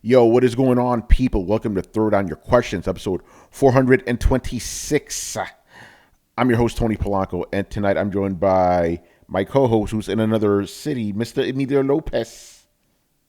Yo, what is going on, people? Welcome to Throwdown Your Questions, episode 426. I'm your host, Tony Polanco, and tonight I'm joined by my co-host, who's in another city, Mr. Emilio Lopez.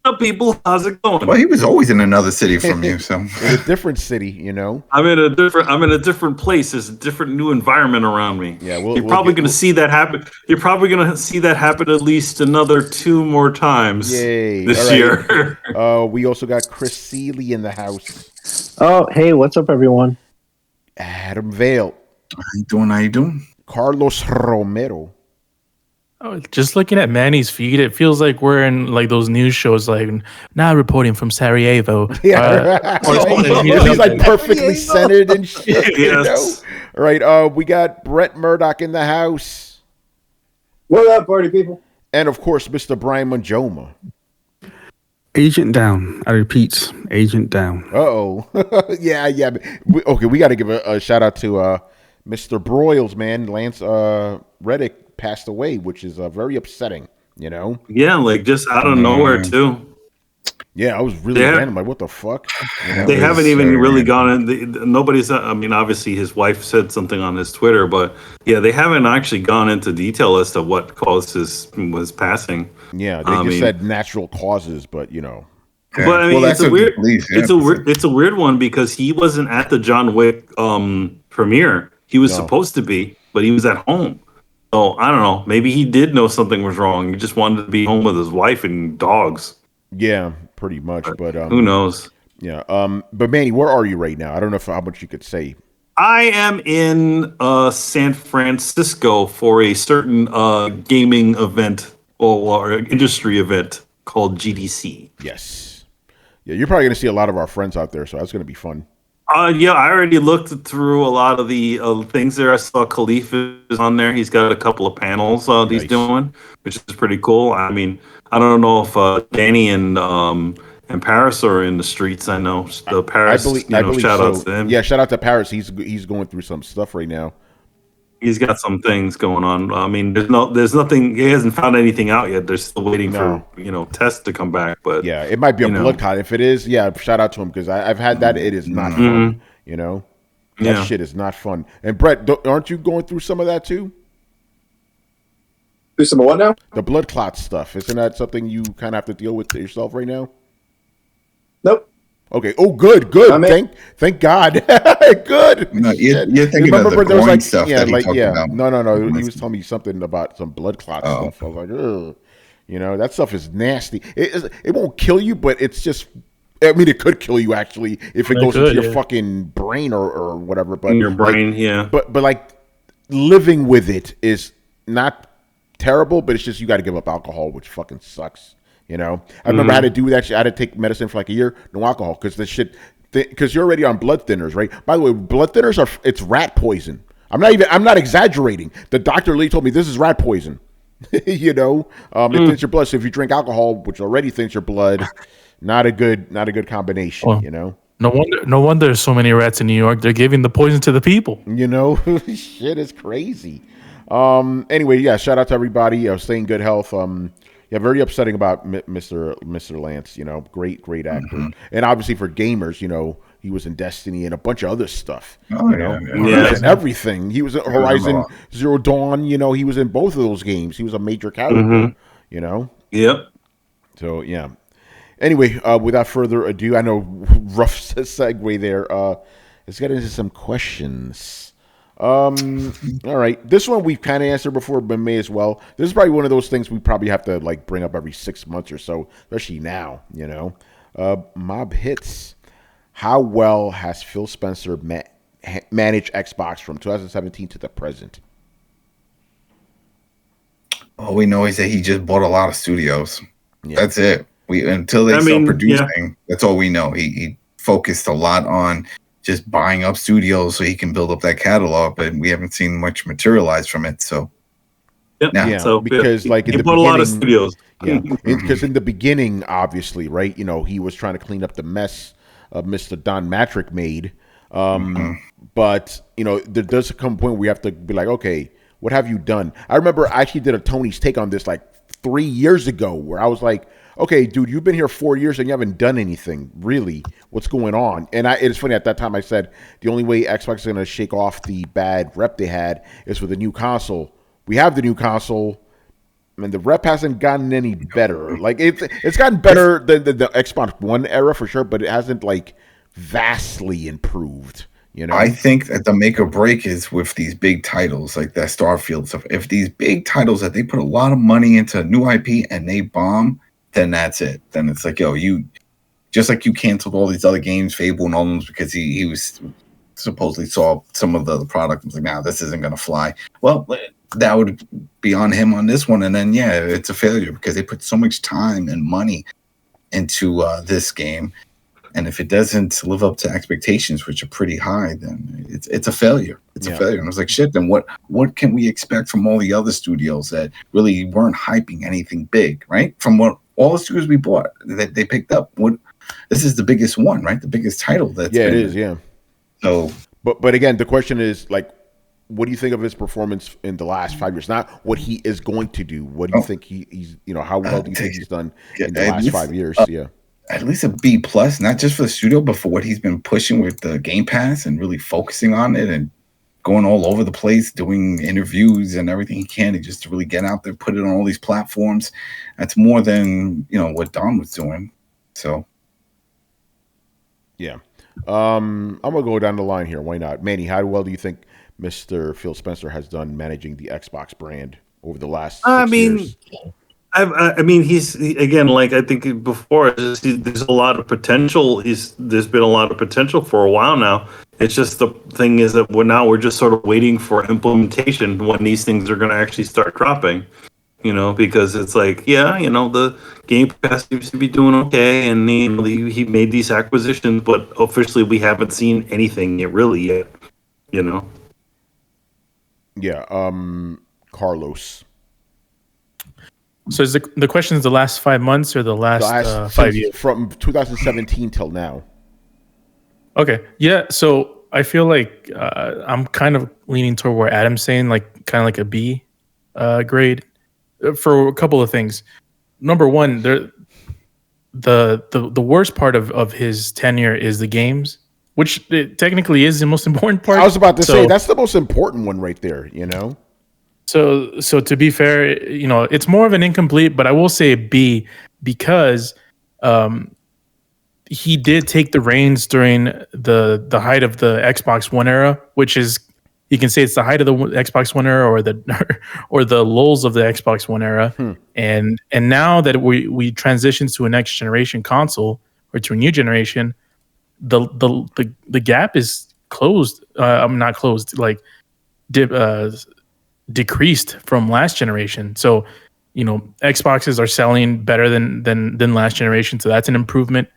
What's up, people? How's it going? Well, he was always in another city from you, so in a different city, you know. I'm in a different place. There's a different new environment around me. Yeah, you're probably going to see that happen. You're probably going to see that happen at least another 2 more times this year. We also got Chris Seeley in the house. Oh, hey, what's up, everyone? Adam Vale. How you doing? Carlos Romero. Oh, just looking at Manny's feed, it feels like we're in like those news shows, like now reporting from Sarajevo. Yeah, he's like perfectly centered and shit. Yes. You know? All right, we got Brett Murdoch in the house. What up, party people? And of course, Mr. Brian Manjoma. Agent down. I repeat, agent down. Uh-oh. yeah. We got to give a shout out to Mr. Broyles, man. Lance Reddick passed away, which is very upsetting, you know? Yeah, like just out of nowhere, too. Yeah, I was really random. Like, what the fuck? You know? They haven't even really gone in. Nobody's, I mean, obviously his wife said something on his Twitter, but yeah, they haven't actually gone into detail as to what caused his passing. Yeah, they just said natural causes, but you know. Yeah. But I mean, it's a weird one because he wasn't at the John Wick premiere. He was supposed to be, but he was at home. So I don't know. Maybe he did know something was wrong. He just wanted to be home with his wife and dogs. Yeah, pretty much. But who knows? Yeah. But Manny, where are you right now? I don't know how much you could say. I am in San Francisco for a certain gaming event or industry event called GDC. Yes. Yeah, you're probably gonna see a lot of our friends out there, so that's gonna be fun. Yeah, I already looked through a lot of the things there. I saw Khalif is on there. He's got a couple of panels he's doing, which is pretty cool. I mean, I don't know if Danny and Paris are in the streets. I know the Paris. I believe shout out to him. Yeah, shout out to Paris. He's going through some stuff right now. He's got some things going on. I mean, there's nothing. He hasn't found anything out yet. They're still waiting for tests to come back. But yeah, it might be a blood clot. If it is, yeah, shout out to him because I've had that. It is not fun. You know, that shit is not fun. And Brett, aren't you going through some of that too? Do some of what now? The blood clot stuff. Isn't that something you kind of have to deal with yourself right now? Nope. Okay. Oh, good. Thank God. Good. No, you're thinking about the groin stuff. Yeah, that he about. No. He was telling me something about some blood clot stuff. I was like, ugh. You know, that stuff is nasty. It won't kill you, but it's just. I mean, it could kill you actually if it goes into your fucking brain or whatever. But in your brain, But like living with it is not terrible, but it's just you got to give up alcohol, which fucking sucks. You know, I remember I had to do that shit. I had to take medicine for like a year, no alcohol, because the shit, because you're already on blood thinners, right? By the way, blood thinners it's rat poison. I'm not exaggerating. The doctor literally told me this is rat poison. You know, it thins your blood. So if you drink alcohol, which already thins your blood, not a good combination. Well, you know, no wonder there's so many rats in New York. They're giving the poison to the people. You know, shit is crazy. Anyway, yeah, shout out to everybody. Stay in good health. Yeah, very upsetting about Mr. Lance. You know, great actor, and obviously for gamers, you know, he was in Destiny and a bunch of other stuff. Oh, you know, and everything. He was in Horizon Zero Dawn. You know, he was in both of those games. He was a major character. You know. Yep. So yeah. Anyway, without further ado, I know rough segue there. Let's get into some questions. All right. This one we've kind of answered before, but may as well. This is probably one of those things we probably have to like bring up every 6 months or so, especially now, you know. Mob Hits. How well has Phil Spencer managed Xbox from 2017 to the present? All we know is that he just bought a lot of studios. Yeah. That's it. Until they start producing, that's all we know. He focused a lot on just buying up studios so he can build up that catalog, but we haven't seen much materialize from it. So, because like he bought a lot of studios. Yeah, because in the beginning, obviously, right? You know, he was trying to clean up the mess of Mr. Don Matrick made. But you know, there does come a point where we have to be like, okay, what have you done? I remember I actually did a Tony's Take on this like 3 years ago where I was like, okay, dude, you've been here 4 years and you haven't done anything. Really? What's going on? And it's funny, at that time I said the only way Xbox is going to shake off the bad rep they had is with a new console. We have the new console, and the rep hasn't gotten any better. Like, it's gotten better than the Xbox One era for sure, but it hasn't, like, vastly improved. You know? I think that the make or break is with these big titles like that Starfield stuff. If these big titles that they put a lot of money into new IP and they bomb, then that's it. Then it's like, yo, you just like you canceled all these other games, Fable and all them, because he was supposedly saw some of the product and was like, nah, this isn't gonna fly. Well, that would be on him on this one, and then yeah, it's a failure because they put so much time and money into this game. And if it doesn't live up to expectations, which are pretty high, then it's a failure. It's a failure. And I was like, shit, then what can we expect from all the other studios that really weren't hyping anything big, right? From what all the studios we bought that they picked up. This is the biggest one, right? The biggest title that's it is, yeah. So But again, the question is, like, what do you think of his performance in the last 5 years? Not what he is going to do. What do you think he's how well do you think he's done in the last 5 years? At least a B plus, not just for the studio, but for what he's been pushing with the Game Pass and really focusing on it and going all over the place, doing interviews and everything he can to just to really get out there, put it on all these platforms. That's more than what Don was doing. So, yeah, I'm gonna go down the line here. Why not, Manny? How well do you think Mr. Phil Spencer has done managing the Xbox brand over the last 6 years? I mean, again, like I think before, there's a lot of potential. There's been a lot of potential for a while now. It's just the thing is that we're just sort of waiting for implementation when these things are going to actually start dropping. Because it's like, the Game Pass seems to be doing okay, and he made these acquisitions, but officially we haven't seen anything yet. Yeah, Carlos. So is the question is the last 5 months or the last 5 years? From 2017 till now. Okay. Yeah. So I feel like I'm kind of leaning toward where Adam's saying, like kind of like a B grade for a couple of things. Number one, the worst part of his tenure is the games, which technically is the most important part. I was about to say that's the most important one right there. So to be fair, it's more of an incomplete, but I will say B because he did take the reins during the height of the Xbox One era, which is, you can say it's the height of the Xbox One era or the lulls of the Xbox One era. And now that we transition to a next generation console or to a new generation, the gap is closed. I'm not closed, like decreased from last generation. So, Xboxes are selling better than last generation. So that's an improvement.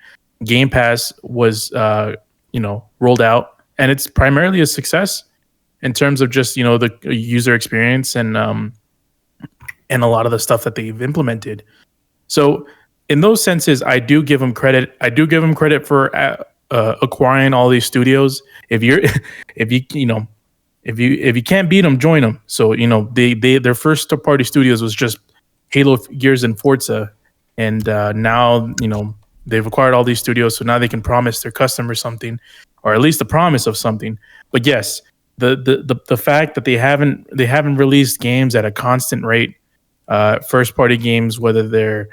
Game Pass was, rolled out, and it's primarily a success in terms of just, the user experience and a lot of the stuff that they've implemented. So in those senses, I do give them credit. I do give them credit for acquiring all these studios. If you can't beat them, join them. So their first party studios was just Halo, Gears, and Forza, and now they've acquired all these studios. So now they can promise their customers something, or at least the promise of something. But yes, the fact that they haven't released games at a constant rate, first party games, whether they're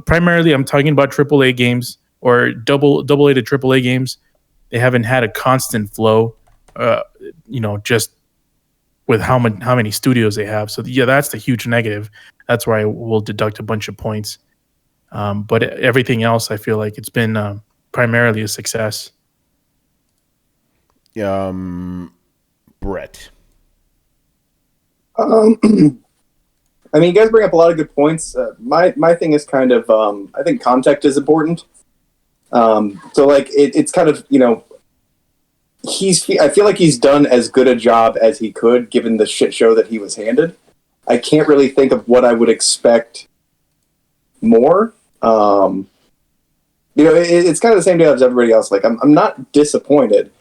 primarily I'm talking about AAA games or double A to AAA games, they haven't had a constant flow. Just with how many studios they have. So yeah, that's the huge negative. That's where I will deduct a bunch of points. But everything else, I feel like it's been primarily a success. Brett. You guys bring up a lot of good points. My thing is kind of, I think context is important. It's kind of, I feel like he's done as good a job as he could given the shit show that he was handed. I can't really think of what I would expect more. It's kind of the same deal as everybody else. Like, I'm not disappointed.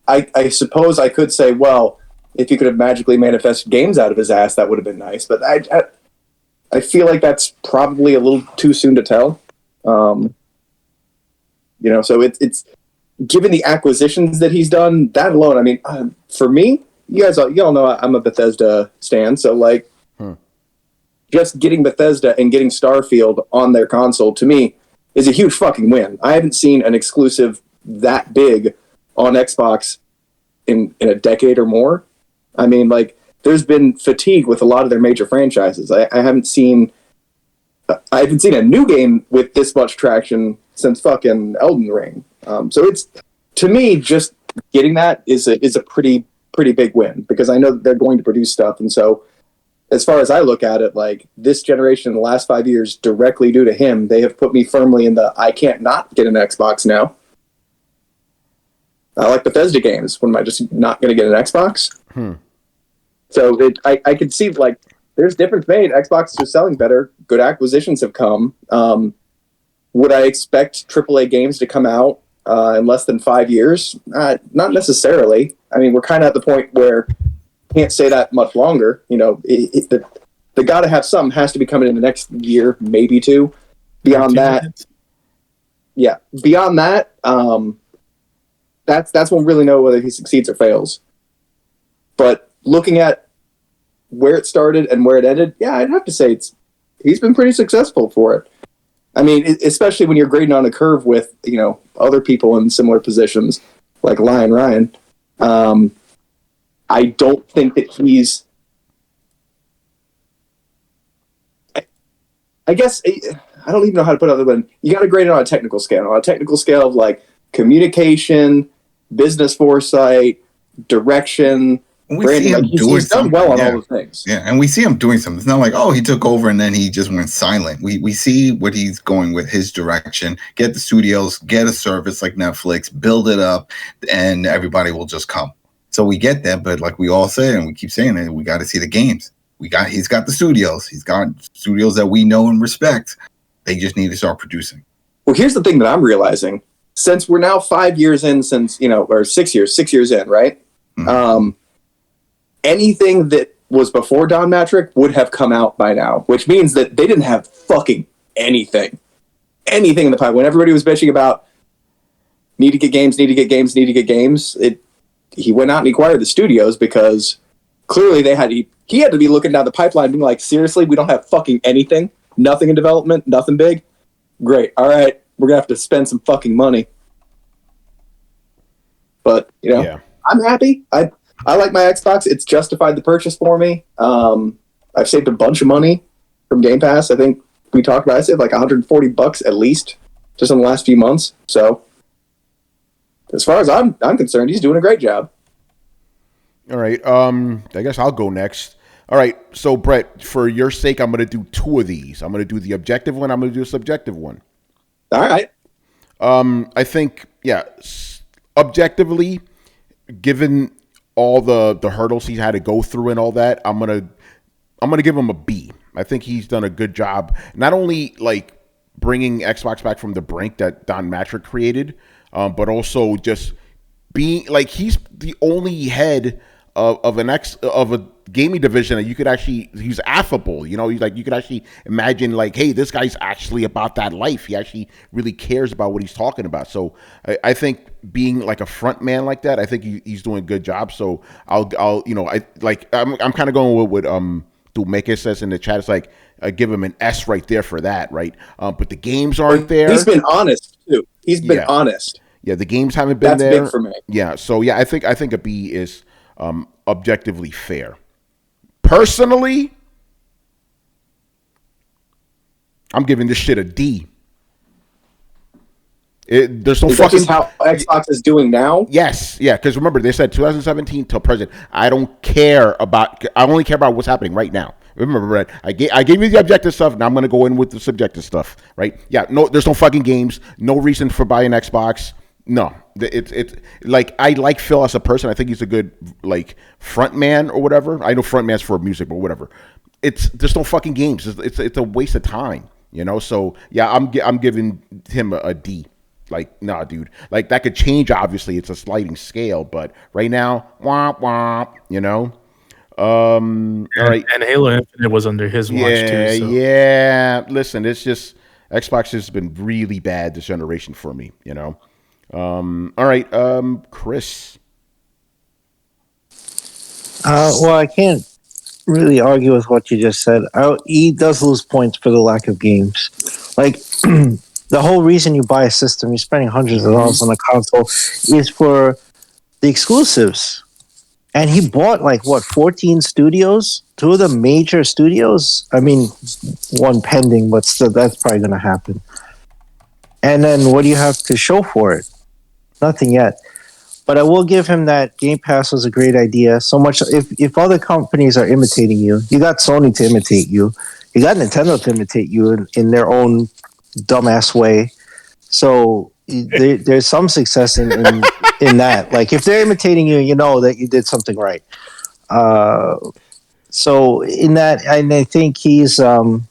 I suppose I could say, well, if he could have magically manifested games out of his ass, that would have been nice. But I feel like that's probably a little too soon to tell. So it's given the acquisitions that he's done, that alone. I mean, for me, you all know I'm a Bethesda stan, so like, just getting Bethesda and getting Starfield on their console to me is a huge fucking win. I haven't seen an exclusive that big on Xbox in a decade or more. I mean, like, there's been fatigue with a lot of their major franchises. I haven't seen a new game with this much traction since fucking Elden Ring. So it's, to me, just getting that is a pretty big win, because I know that they're going to produce stuff. And so as far as I look at it, like, this generation in the last 5 years, directly due to him, they have put me firmly in the I can't not get an Xbox now. I like Bethesda games. When am I just not going to get an Xbox? So I could see, like, there's difference made. Xbox is selling better. Good acquisitions have come. Would I expect AAA games to come out in less than 5 years? Not necessarily. I mean, we're kind of at the point where can't say that much longer. The gotta have something has to be coming in the next year, maybe two. Beyond that, that's when we really know whether he succeeds or fails. But looking at where it started and where it ended, I'd have to say he's been pretty successful for it. I mean, especially when you're grading on a curve with, other people in similar positions like Lion Ryan. I don't think that he's, I guess, I don't even know how to put it other than you got to grade it on a technical scale. On a technical scale of like communication, business foresight, direction, branding. He's done well on all the things. Yeah, and we see him doing something. It's not like, he took over and then he just went silent. We see what he's going with, his direction. Get the studios, get a service like Netflix, build it up, and everybody will just come. So we get that, but like we all say, and we keep saying it, we got to see the games. He's got the studios. He's got studios that we know and respect. They just need to start producing. Well, here's the thing that I'm realizing. Since we're now 5 years in, or 6 years in, right? Mm-hmm. Anything that was before Don Matrick would have come out by now, which means that they didn't have fucking anything in the pipe. When everybody was bitching about need to get games, he went out and acquired the studios because clearly he had to be looking down the pipeline being like, seriously, we don't have fucking anything, nothing in development, nothing big. Great. All right. We're going to have to spend some fucking money. But, I'm happy. I like my Xbox. It's justified the purchase for me. I've saved a bunch of money from Game Pass. I think we talked about it. I saved like $140 at least just in the last few months. So as far as I'm concerned, he's doing a great job. All right. I guess I'll go next. All right. So Brett, for your sake, I'm going to do two of these. I'm going to do the objective one. I'm going to do a subjective one. All right. I think, objectively, given all the hurdles he's had to go through and all that, I'm gonna give him a B. I think he's done a good job, not only like bringing Xbox back from the brink that Don Matrick created, but also just being like he's the only head of a gaming division that you could actually, he's affable, he's like, you could actually imagine like, hey, this guy's actually about that life. He actually really cares about what he's talking about. So I think being like a front man like that, I think he's doing a good job. So I'm kind of going with Dumeke says in the chat. It's like, I give him an S right there for that. Right. But the games aren't there. He's been honest too. He's been honest. Yeah. The games haven't been there. That's big for me. Yeah. So I think a B is objectively fair. Personally, I'm giving this shit a D. There's no is fucking. That just how Xbox is doing now? Yes, yeah. Because remember, they said 2017 till present. I only care about what's happening right now. Remember, Brett, I gave you the objective stuff. Now I'm going to go in with the subjective stuff. Right? Yeah. No, there's no fucking games. No reason for buying Xbox. No, it's like I like Phil as a person. I think he's a good like front man or whatever. I know front man's for music, but whatever. There's no fucking games. It's a waste of time, So yeah, I'm giving him a D. Like, nah, dude. Like that could change. Obviously, it's a sliding scale, but right now, womp womp. All right. And Halo Infinite was under his watch too. So. Yeah. Listen, it's just Xbox has been really bad this generation for me. All right, Chris. Well, I can't really argue with what you just said. He does lose points for the lack of games. Like the whole reason you buy a system, you're spending hundreds of dollars on a console, is for the exclusives. And he bought 14 studios, 2 of the major studios. I mean, one pending, but still, that's probably going to happen. And then what do you have to show for it? Nothing yet. But I will give him that Game Pass was a great idea. So much, if other companies are imitating you, you got Sony to imitate you. You got Nintendo to imitate you in their own dumbass way. So there's some success in that. Like if they're imitating you, you know that you did something right. So in that, and I think he's one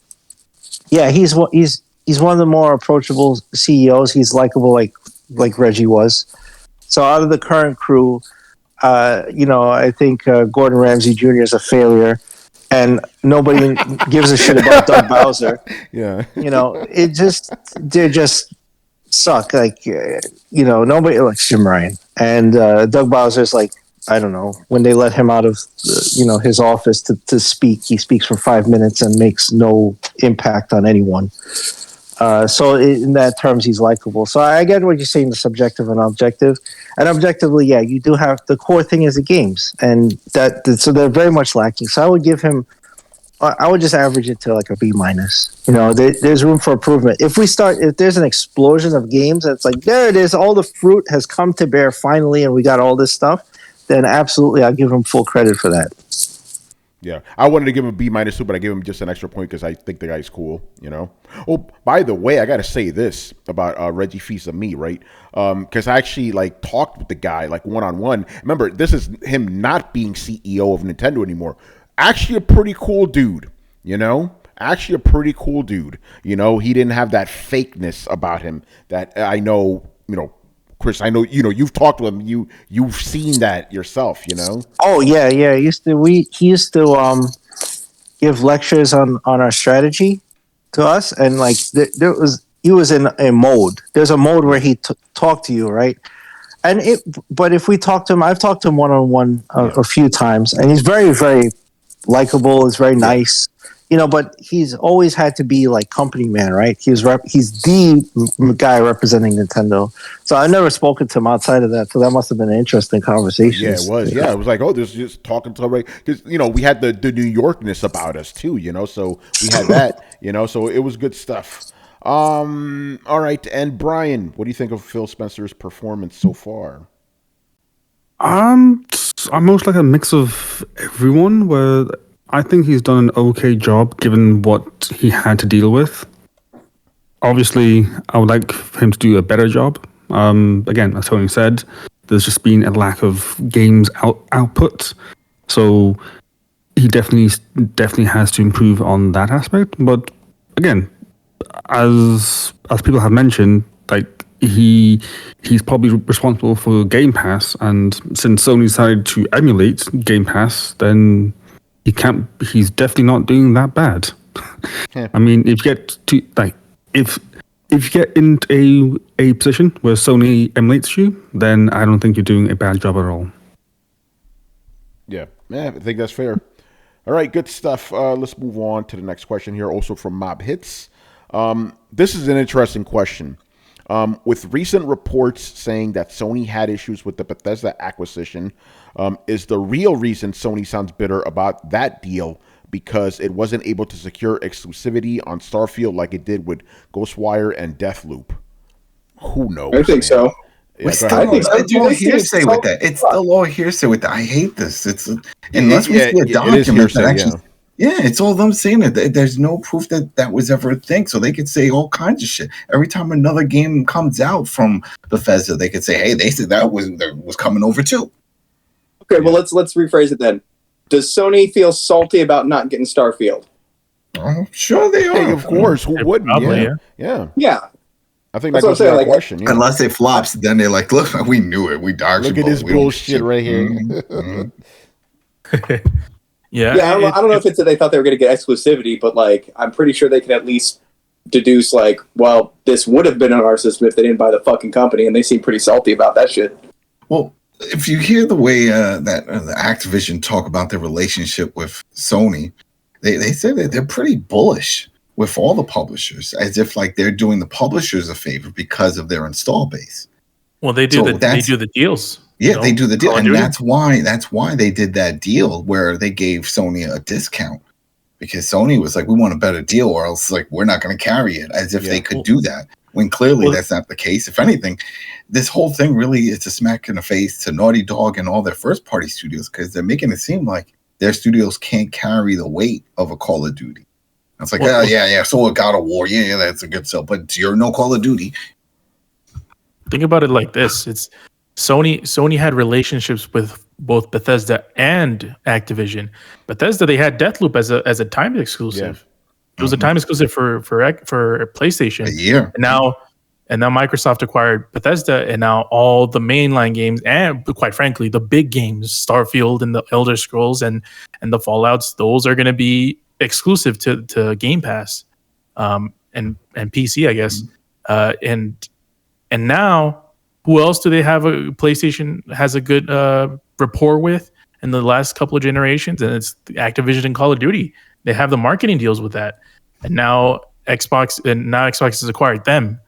of the more approachable CEOs. He's likable, like Reggie was. So out of the current crew, I think Gordon Ramsay Jr. is a failure, and nobody gives a shit about Doug Bowser. Yeah, they just suck. Nobody likes Jim Ryan, and Doug Bowser's I don't know, when they let him out of his office to speak, he speaks for 5 minutes and makes no impact on anyone. So in that terms, he's likable. So I get what you're saying, the subjective and objective. And objectively, yeah, you do have the core thing is the games, and so they're very much lacking. So I would give him, I would just average it to a B minus. There's room for improvement. If there's an explosion of games, that's there it is, all the fruit has come to bear finally, and we got all this stuff, then absolutely, I'll give him full credit for that. Yeah, I wanted to give him a B minus too, but I give him just an extra point because I think the guy's cool. Oh, by the way, I got to say this about Reggie Fils-Aimé, right? Because I actually talked with the guy one-on-one. Remember, this is him not being CEO of Nintendo anymore. Actually, a pretty cool dude. Actually, a pretty cool dude. He didn't have that fakeness about him that I know. Chris, I know you've talked to him. You've seen that yourself. Oh yeah. He used to give lectures on our strategy to us, and he was in a mode. There's a mode where he talked to you, right? But if we talk to him, I've talked to him one-on-one a few times, and he's very, very likable. He's very nice. But he's always had to be company man, right? He's the guy representing Nintendo. So I've never spoken to him outside of that. So that must have been an interesting conversation. Yeah, it was. Yeah, it was this is just talking to him, right? Because we had the New Yorkness about us too, So we had that, So it was good stuff. All right, and Brian, what do you think of Phil Spencer's performance so far? I'm most like a mix of everyone where I think he's done an okay job given what he had to deal with. Obviously, I would like him to do a better job. Again, as Tony said, there's just been a lack of games output. So he definitely has to improve on that aspect. But again, as people have mentioned, he's probably responsible for Game Pass, and since Sony decided to emulate Game Pass, then he's definitely not doing that bad. Yeah. I mean, if you get to if you get into a position where Sony emulates you, then I don't think you're doing a bad job at all. Yeah, I think that's fair. All right, good stuff. Let's move on to the next question here, also from Mob Hits. This is an interesting question. With recent reports saying that Sony had issues with the Bethesda acquisition, is the real reason Sony sounds bitter about that deal because it wasn't able to secure exclusivity on Starfield like it did with Ghostwire and Deathloop? Who knows? I think so. Yeah, it's still all hearsay with that. It's still all hearsay with that. I hate this. Unless we see a document that actually... Yeah, it's all them saying it. There's no proof that was ever a thing. So they could say all kinds of shit. Every time another game comes out from Bethesda, they could say, hey, they said that was coming over too. Okay, well, let's rephrase it then. Does Sony feel salty about not getting Starfield? Oh, sure they are. Hey, of course. Who wouldn't? Probably, Yeah. I think that's a question. Yeah. Unless it flops, then they're like, look, we knew it. We dodged it. Look at this bullshit right here. Mm-hmm. Yeah, I don't know if it's that they thought they were going to get exclusivity, but like I'm pretty sure they can at least deduce like, well, this would have been on our system if they didn't buy the fucking company, and they seem pretty salty about that shit. Well, if you hear the way that the Activision talk about their relationship with Sony, they say that they're pretty bullish with all the publishers, as if like they're doing the publishers a favor because of their install base. Well, they do the deals. Yeah, they do the deal, and that's why they did that deal where they gave Sony a discount, because Sony was like, we want a better deal, or else like we're not going to carry it, as if they could do that, when clearly that's not the case. If anything, this whole thing really is a smack in the face to Naughty Dog and all their first party studios, because they're making it seem like their studios can't carry the weight of a Call of Duty. It's like, so a God of War, that's a good sell, but you're no Call of Duty. Think about it like this: it's Sony had relationships with both Bethesda and Activision. Bethesda, they had Deathloop as a time exclusive. It was a time exclusive for PlayStation. A year. And now Microsoft acquired Bethesda, and now all the mainline games and, quite frankly, the big games, Starfield and the Elder Scrolls and the Fallouts, those are going to be exclusive to Game Pass and PC, I guess. And now, who else do they have a PlayStation has a good rapport with in the last couple of generations? And it's Activision and Call of Duty. They have the marketing deals with that. And now Xbox has acquired them.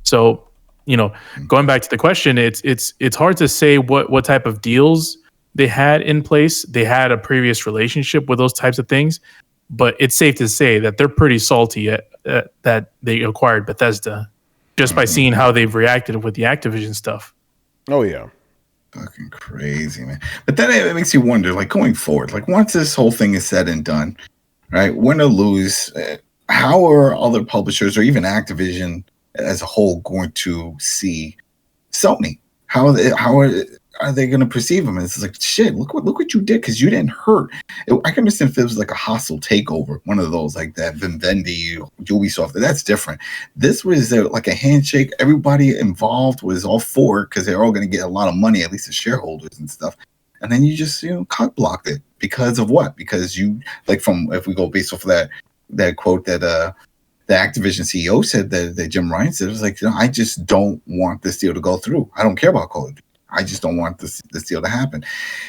So, going back to the question, it's hard to say what type of deals they had in place. They had a previous relationship with those types of things, but it's safe to say that they're pretty salty that they acquired Bethesda, just by seeing how they've reacted with the Activision stuff. Oh, yeah. Fucking crazy, man. But then it makes you wonder, like, going forward, like, once this whole thing is said and done, right, win or lose, how are other publishers or even Activision as a whole going to see Sony? How are they going to perceive them? And it's like, shit, look what you did, because you didn't hurt. I can understand if it was like a hostile takeover, one of those like that Vivendi, Ubisoft. That's different. This was like a handshake. Everybody involved was all for it because they're all going to get a lot of money, at least the shareholders and stuff. And then you just cock blocked it because of what? Because you if we go based off of that quote that the Activision CEO said that Jim Ryan said, it was like, I just don't want this deal to go through. I don't care about Call of Duty. I just don't want this deal to happen.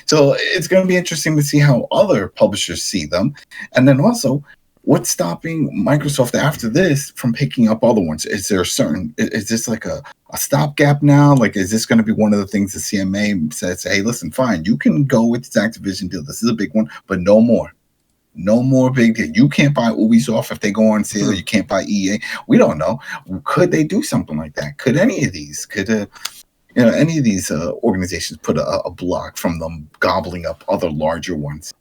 So it's going to be interesting to see how other publishers see them. And then also, what's stopping Microsoft after this from picking up other ones? Is this like a stopgap now? Like, is this going to be one of the things the CMA says, hey, listen, fine, you can go with this Activision deal. This is a big one, but no more. No more big deal. You can't buy Ubisoft if they go on sale. You can't buy EA. We don't know. Could they do something like that? Could any of these? Any of these organizations put a block from them gobbling up other larger ones?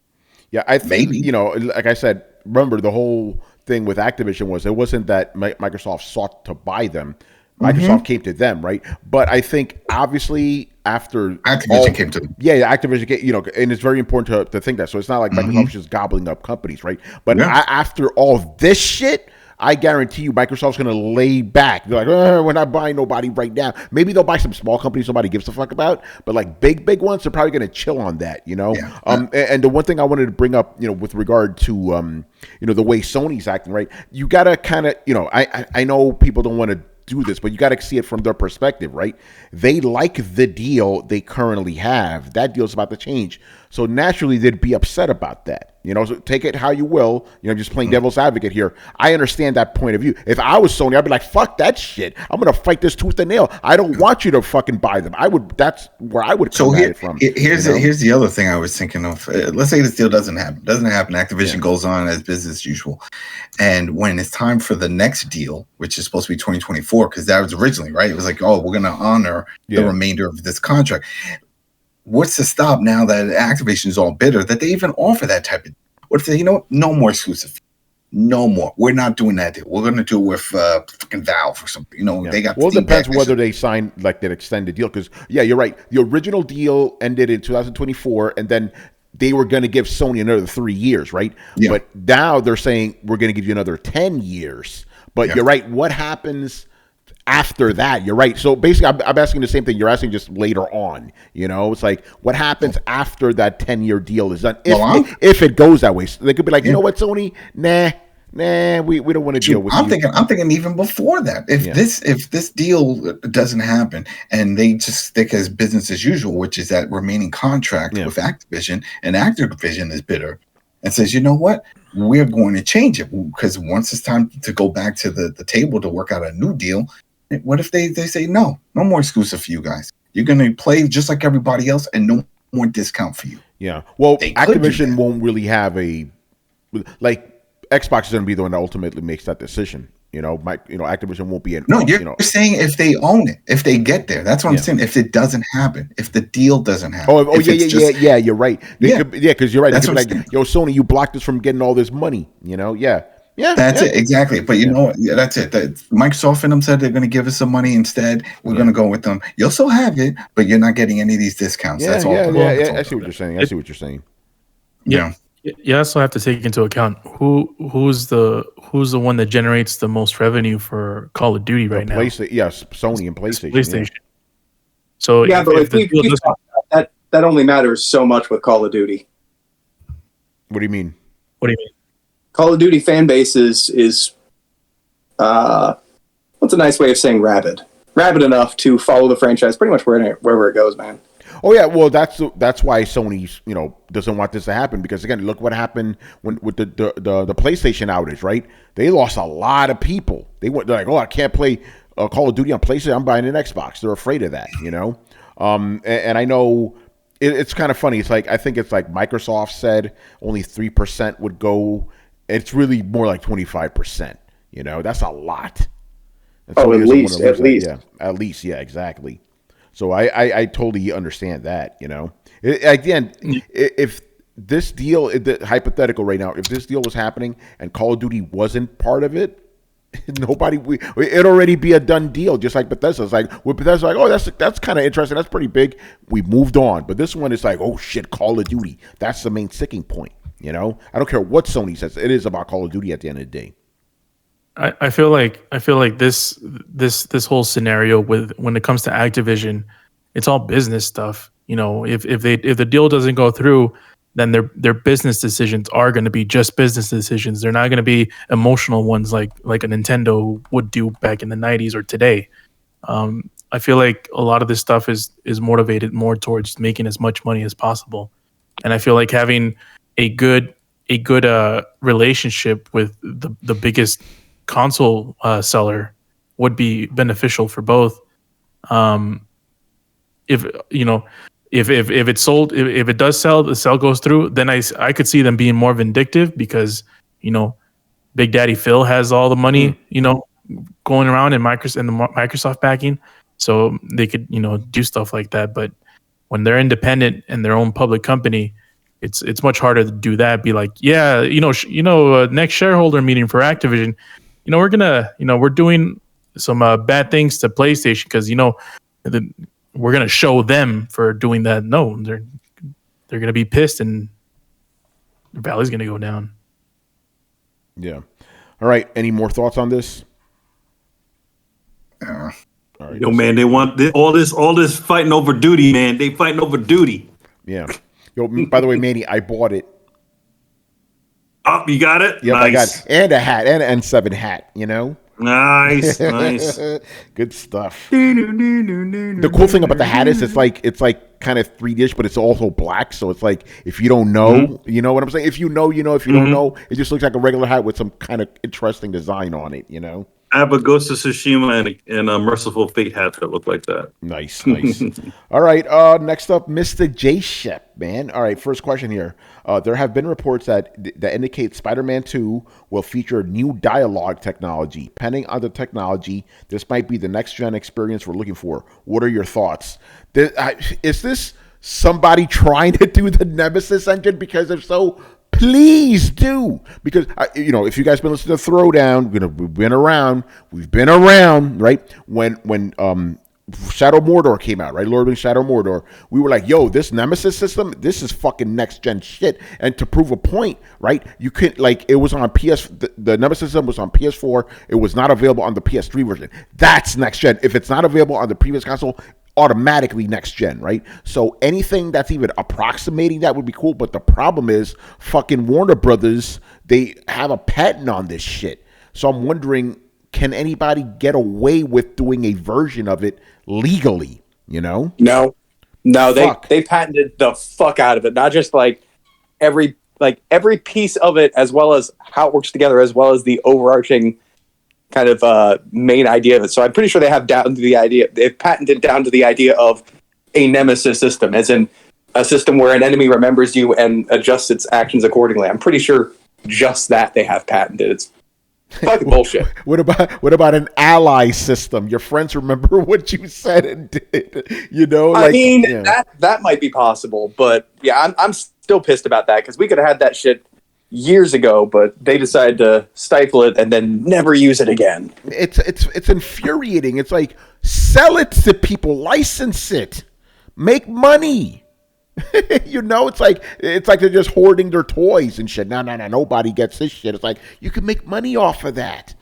Yeah, I think, maybe. Like I said, remember the whole thing with Activision was it wasn't that Microsoft sought to buy them. Microsoft came to them, right? But I think obviously after Activision came to them. Yeah, Activision came, and it's very important to think that. So it's not like Microsoft's just gobbling up companies, right? But after all this shit, I guarantee you Microsoft's going to lay back. They're like, we're not buying nobody right now. Maybe they'll buy some small companies nobody gives a fuck about, but like big ones, they're probably going to chill on that, Yeah. And the one thing I wanted to bring up, with regard to, the way Sony's acting, right? You got to kind of, I know people don't want to do this, but you got to see it from their perspective, right? They like the deal they currently have. That deal's about to change. So naturally, they'd be upset about that. So take it how you will. Just playing devil's advocate here. I understand that point of view. If I was Sony, I'd be like, fuck that shit. I'm going to fight this tooth and nail. I don't want you to fucking buy them. That's where I would come at it from. Here's the other thing I was thinking of. Let's say this deal doesn't happen. Activision goes on as business as usual. And when it's time for the next deal, which is supposed to be 2024, because that was originally, right? It was like, we're going to honor the remainder of this contract. What's to stop now that Activision is all bitter that they even offer that type of? What if they, no more exclusive, no more. We're not doing that deal. We're going to do it with fucking Valve or something. They got. Well, it depends whether they sign like that extended deal. Because you're right. The original deal ended in 2024, and then they were going to give Sony another 3 years, right? Yeah. But now they're saying we're going to give you another 10 years. But you're right. What happens after that. You're right. So basically, I'm asking the same thing. You're asking just later on. It's like what happens after that 10-year deal is done, if it goes that way. So they could be like, you know what, Sony, nah, we don't want to deal with I'm thinking even before that. If this deal doesn't happen and they just stick as business as usual, which is that remaining contract with Activision, and Activision is bitter and says, you know what, we're going to change it because once it's time to go back to the table to work out a new deal. What if they say no more exclusive for you guys? You're going to play just like everybody else, and no more discount for you. Yeah. Well, Activision won't really have Xbox is going to be the one that ultimately makes that decision. Activision won't be in. No, you're saying if they own it, if they get there. That's what I'm saying. If it doesn't happen, if the deal doesn't happen. Yeah. You're right. Because you're right. That's like, Sony, you blocked us from getting all this money. Yeah, that's it exactly. But that's it. Microsoft and them said they're going to give us some money instead. We're going to go with them. You'll still have it, but you're not getting any of these discounts. That's all. I see what you're saying. Yeah. You also have to take into account who's the one that generates the most revenue for Call of Duty right now. Sony and PlayStation. Yeah. So but that only matters so much with Call of Duty. What do you mean? Call of Duty fan base is what's a nice way of saying rabid enough to follow the franchise pretty much wherever it goes, man. Oh yeah, well that's why Sony doesn't want this to happen, because again, look what happened with the PlayStation outage, right? They lost a lot of people. They're like, I can't play Call of Duty on PlayStation. I'm buying an Xbox. They're afraid of that, And I know it's kind of funny. It's like I think it's like Microsoft said only 3% would go. It's really more like 25%. That's a lot. And at least. At least, yeah, exactly. So I totally understand that. Again, if this deal, hypothetical right now, if this deal was happening and Call of Duty wasn't part of it, it'd already be a done deal. Just like Bethesda. It's like with Bethesda, like, oh, that's kind of interesting. That's pretty big. We moved on. But this one is like, oh shit, Call of Duty. That's the main sticking point. I don't care what Sony says. It is about Call of Duty at the end of the day. I feel like this whole scenario when it comes to Activision, it's all business stuff. If the deal doesn't go through, then their business decisions are going to be just business decisions. They're not going to be emotional ones like a Nintendo would do back in the 90s or today. I feel like a lot of this stuff is motivated more towards making as much money as possible, and I feel like having a good relationship with the biggest console seller would be beneficial for both. If it's sold, if it does sell, the sale goes through, then I could see them being more vindictive because Big Daddy Phil has all the money going around in the Microsoft backing, so they could do stuff like that. But when they're independent and their own public company, it's much harder to do that. Be like, next shareholder meeting for Activision, we're doing some bad things to PlayStation because we're gonna show them for doing that. No, they're gonna be pissed and the value's gonna go down. Yeah. All right. Any more thoughts on this? All right. Man, they want all this fighting over duty, man. They fighting over duty. Yeah. By the way, Manny, I bought it. Oh, you got it? Yep, nice. I got it. And a hat, and an N7 hat, Nice. Good stuff. The cool thing about the hat is it's like kind of 3D-ish, but it's also black. So it's like if you don't know, you know what I'm saying? If you know, if you don't know, it just looks like a regular hat with some kind of interesting design on it, I have a Ghost of Tsushima and a Merciful Fate hat that look like that. Nice. All right. Next up, Mr. J Shep, man. All right. First question here. There have been reports that indicate Spider-Man 2 will feature new dialogue technology. Depending on the technology, this might be the next-gen experience we're looking for. What are your thoughts? Is this somebody trying to do the Nemesis engine? Because if so, please do, because if you guys been listening to Throwdown, we've been around, right? When Shadow Mordor came out, right? Lord of the Rings Shadow Mordor. We were like, yo, this Nemesis system, this is fucking next gen shit. And to prove a point, right? You could like it was on the Nemesis system was on PS4. It was not available on the PS3 version. That's next gen. If it's not available on the previous console, automatically next gen, right? So anything that's even approximating that would be cool. But the problem is fucking Warner Brothers, they have a patent on this shit. So I'm wondering, can anybody get away with doing a version of it legally? You know? No, they patented the fuck out of it. Not just like every piece of it, as well as how it works together, as well as the overarching kind of main idea of it. So I'm pretty sure they have down to the idea. They've patented down to the idea of a nemesis system, as in a system where an enemy remembers you and adjusts its actions accordingly. I'm pretty sure just that they have patented. It's fucking bullshit. What about an ally system? Your friends remember what you said and did. You know, like, I mean, that might be possible, but yeah, I'm still pissed about that because we could have had that shit years ago, but they decided to stifle it and then never use it again. It's infuriating. It's like, sell it to people, license it, make money. You know, it's like they're just hoarding their toys and shit. No, nobody gets this shit. It's like, you can make money off of that.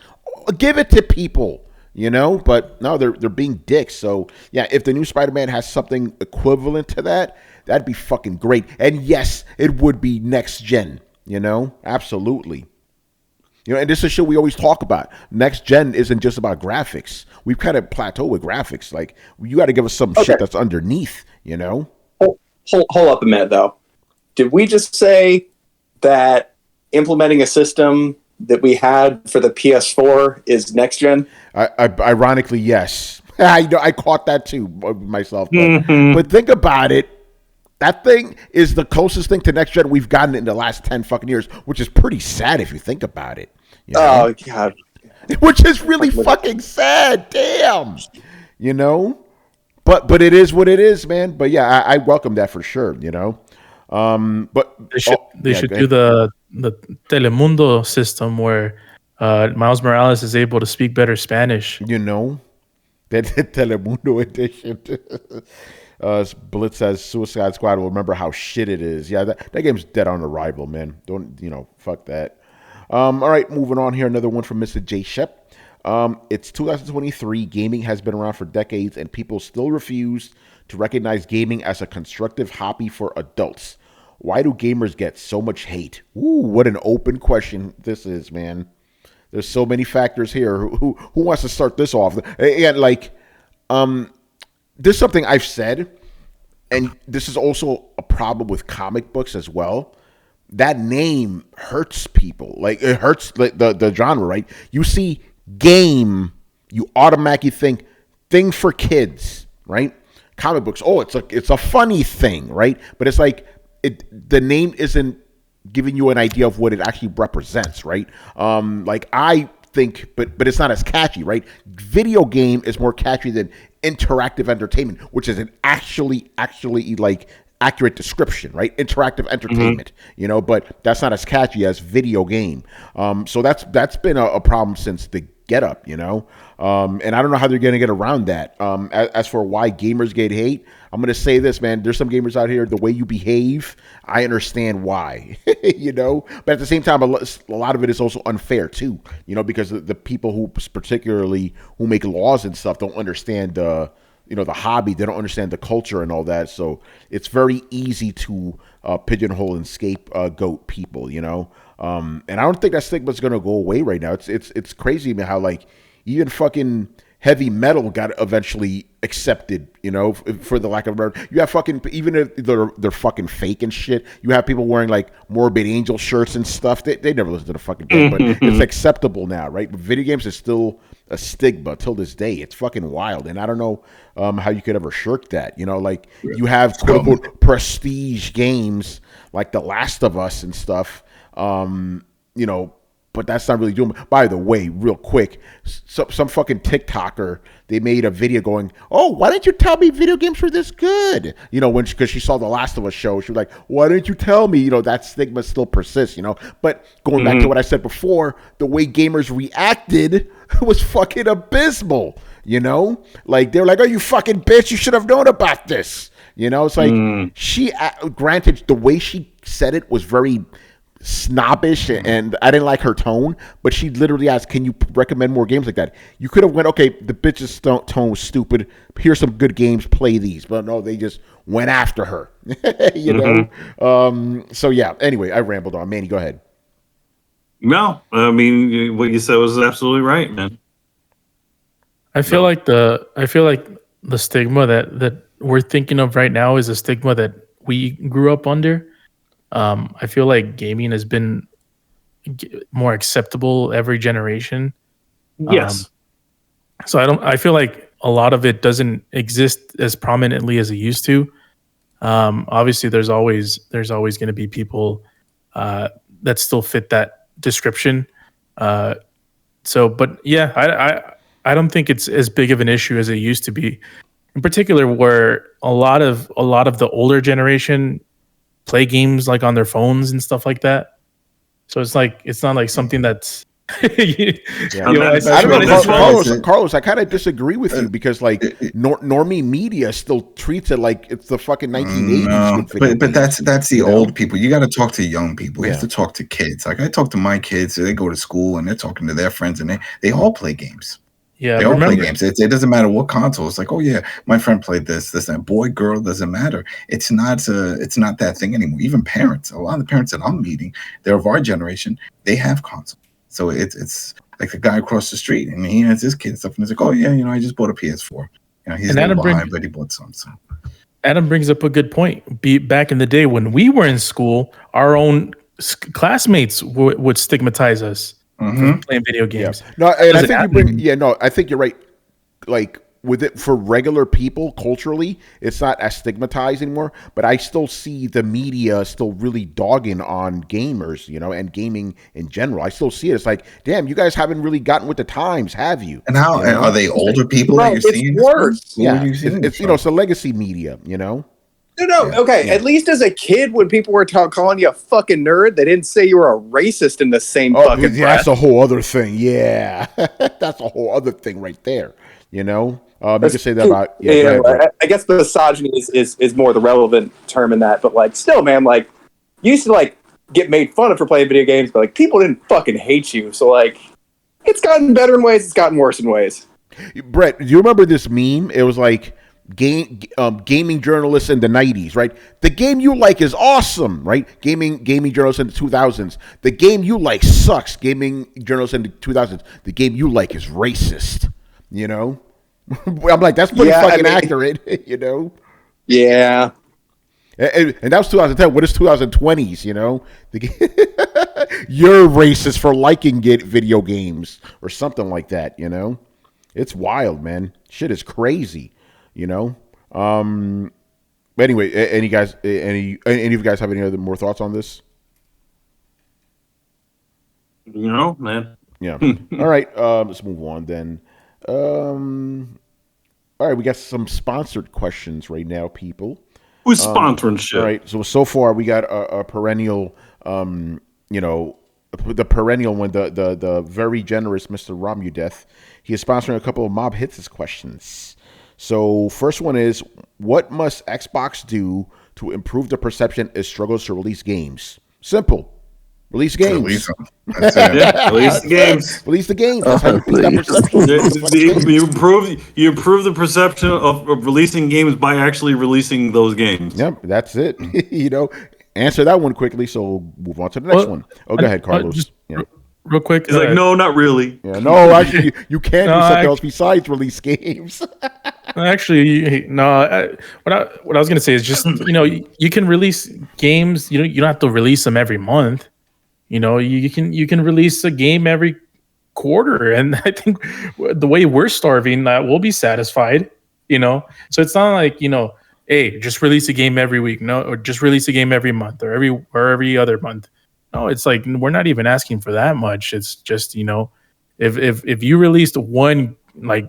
Give it to people, you know? But no, they're being dicks. So yeah, if the new Spider-Man has something equivalent to that, that'd be fucking great. And yes, it would be next gen, you know? Absolutely. You know, and this is shit we always talk about. Next gen isn't just about graphics. We've kind of plateaued with graphics. Like, you got to give us some shit that's underneath, you know? Hold up a minute, though. Did we just say that implementing a system that we had for the PS4 is next gen? Ironically, yes. I caught that too myself. But think about it. That thing is the closest thing to next gen we've gotten in the last 10 fucking years, which is pretty sad if you think about it. You know? Oh, God. Which is really fucking sad. Damn. You know? But it is what it is, man. But yeah, I welcome that for sure, you know. But they should do the Telemundo system where Miles Morales is able to speak better Spanish. You know, that Telemundo edition. Blitz says Suicide Squad will remember how shit it is. Yeah, that game's dead on arrival, man. Don't, you know, fuck that. All right, moving on here. Another one from Mr. J. Shep. It's 2023. Gaming has been around for decades, and people still refuse to recognize gaming as a constructive hobby for adults. Why do gamers get so much hate? Ooh, what an open question this is, man. There's so many factors here. Who wants to start this off? And like, this is something I've said, and this is also a problem with comic books as well. That name hurts people. Like, it hurts the genre, right? You see game, you automatically think thing for kids, right? Comic books, it's a funny thing, right? But it's like the name isn't giving you an idea of what it actually represents, right? Like, I think, but it's not as catchy, right? Video game is more catchy than interactive entertainment, which is an actually like accurate description, right? Interactive entertainment, you know, but that's not as catchy as video game. So that's been a problem since the get up, you know? And I don't know how they're going to get around that. As for why gamers get hate, I'm going to say this, man. There's some gamers out here, the way you behave, I understand why, you know? But at the same time, a lot of it is also unfair too, you know, because the people who make laws and stuff don't understand you know, the hobby. They don't understand the culture and all that. So it's very easy to pigeonhole and scapegoat people, you know. And I don't think that stigma's going to go away right now. It's crazy, man, how like even fucking heavy metal got eventually accepted, you know, for the lack of a word. You have fucking, even if they're fucking fake and shit, you have people wearing like Morbid Angel shirts and stuff. They never listen to the fucking band, but it's acceptable now, right? But video games is still a stigma till this day. It's fucking wild. And I don't know how you could ever shirk that, you know, like you have quote unquote prestige games like The Last of Us and stuff, you know, but that's not really doing. By the way, real quick, some fucking TikToker, they made a video going, "Oh, why didn't you tell me video games were this good?" You know, because she saw the Last of Us show, she was like, "Why didn't you tell me?" You know, that stigma still persists. You know, but going back to what I said before, the way gamers reacted was fucking abysmal. You know, like they're like, "Oh, you fucking bitch! You should have known about this." You know, it's like she. Granted, the way she said it was very snobbish, and I didn't like her tone. But she literally asked, "Can you recommend more games like that?" You could have went, "Okay, the bitch's tone was stupid. Here's some good games. Play these." But no, they just went after her. You know. So yeah. Anyway, I rambled on. Manny, go ahead. No, I mean what you said was absolutely right, man. I feel like the stigma that we're thinking of right now is a stigma that we grew up under. I feel like gaming has been more acceptable every generation. Yes. So I feel like a lot of it doesn't exist as prominently as it used to. Obviously, there's always going to be people that still fit that description. But yeah, I don't think it's as big of an issue as it used to be. In particular, where a lot of the older generation play games like on their phones and stuff like that. So it's not like something that's I don't know, Carlos. I kind of disagree with you because like normie media still treats it like it's the fucking 1980s. No, but that's the old people. You got to talk to young people. You have to talk to kids. Like I talk to my kids. They go to school and they're talking to their friends, and they all play games. Yeah, they all play games. It doesn't matter what console. It's like, oh yeah, my friend played this, and boy, girl, doesn't matter. It's not that thing anymore. Even parents, a lot of the parents that I'm meeting, they're of our generation. They have consoles. So it's like the guy across the street, and he has his kids stuff, and he's like, "Oh yeah, I just bought a PS4." He's a little behind, but he bought some. So. Adam brings up a good point. Back in the day when we were in school, our own classmates would stigmatize us for playing video games. Yeah. No, and I think you bring. Yeah, no, I think you're right. Like with it for regular people, culturally, it's not as stigmatized anymore. But I still see the media still really dogging on gamers, and gaming in general. I still see it. It's like, damn, you guys haven't really gotten with the times, have you? And how are they older people that you're seeing? Worse. Yeah, it's it's a legacy media, No, okay. Yeah. At least as a kid, when people were calling you a fucking nerd, they didn't say you were a racist in the same fucking breath. That's a whole other thing. Yeah, that's a whole other thing right there. You can say that about I guess misogyny is more the relevant term in that, but like still, man, like you used to like get made fun of for playing video games, but like people didn't fucking hate you. So like it's gotten better in ways, it's gotten worse in ways. Brett, do you remember this meme? It was like gaming journalists in the 90s, right? The game you like is awesome, right? Gaming journalists in the 2000s. The game you like sucks. Gaming journalists in the 2000s. The game you like is racist. I'm like, that's pretty accurate, Yeah. And that was 2010. What is 2020s, You're racist for liking video games or something like that, It's wild, man. Shit is crazy, But anyway, any of you guys have any other more thoughts on this? No, man. Yeah. All right. Let's move on then. All right, we got some sponsored questions right now, people. Who's sponsoring shit? All right, so far we got a perennial, the perennial one, the very generous Mr. Romudeth. He is sponsoring a couple of Mob Hits' questions. So first one is, what must Xbox do to improve the perception it struggles to release games? Simple. Release games. Release them. That's it. Release the games. Release the games. That's how you improve that perception. You improve the perception of releasing games by actually releasing those games. Yep, that's it. Answer that one quickly, so we'll move on to the next one. Oh, go ahead, Carlos. Real quick. He's like, no, not really. Yeah, no, actually, you can do something else besides release games. Actually, no. What I was going to say is just, you can release games. You don't have to release them every month. You can release a game every quarter, and I think the way we're starving, we'll be satisfied. So it's not like hey, just release a game every week, or just release a game every month, or every other month. No, it's like we're not even asking for that much. It's just if you released one, like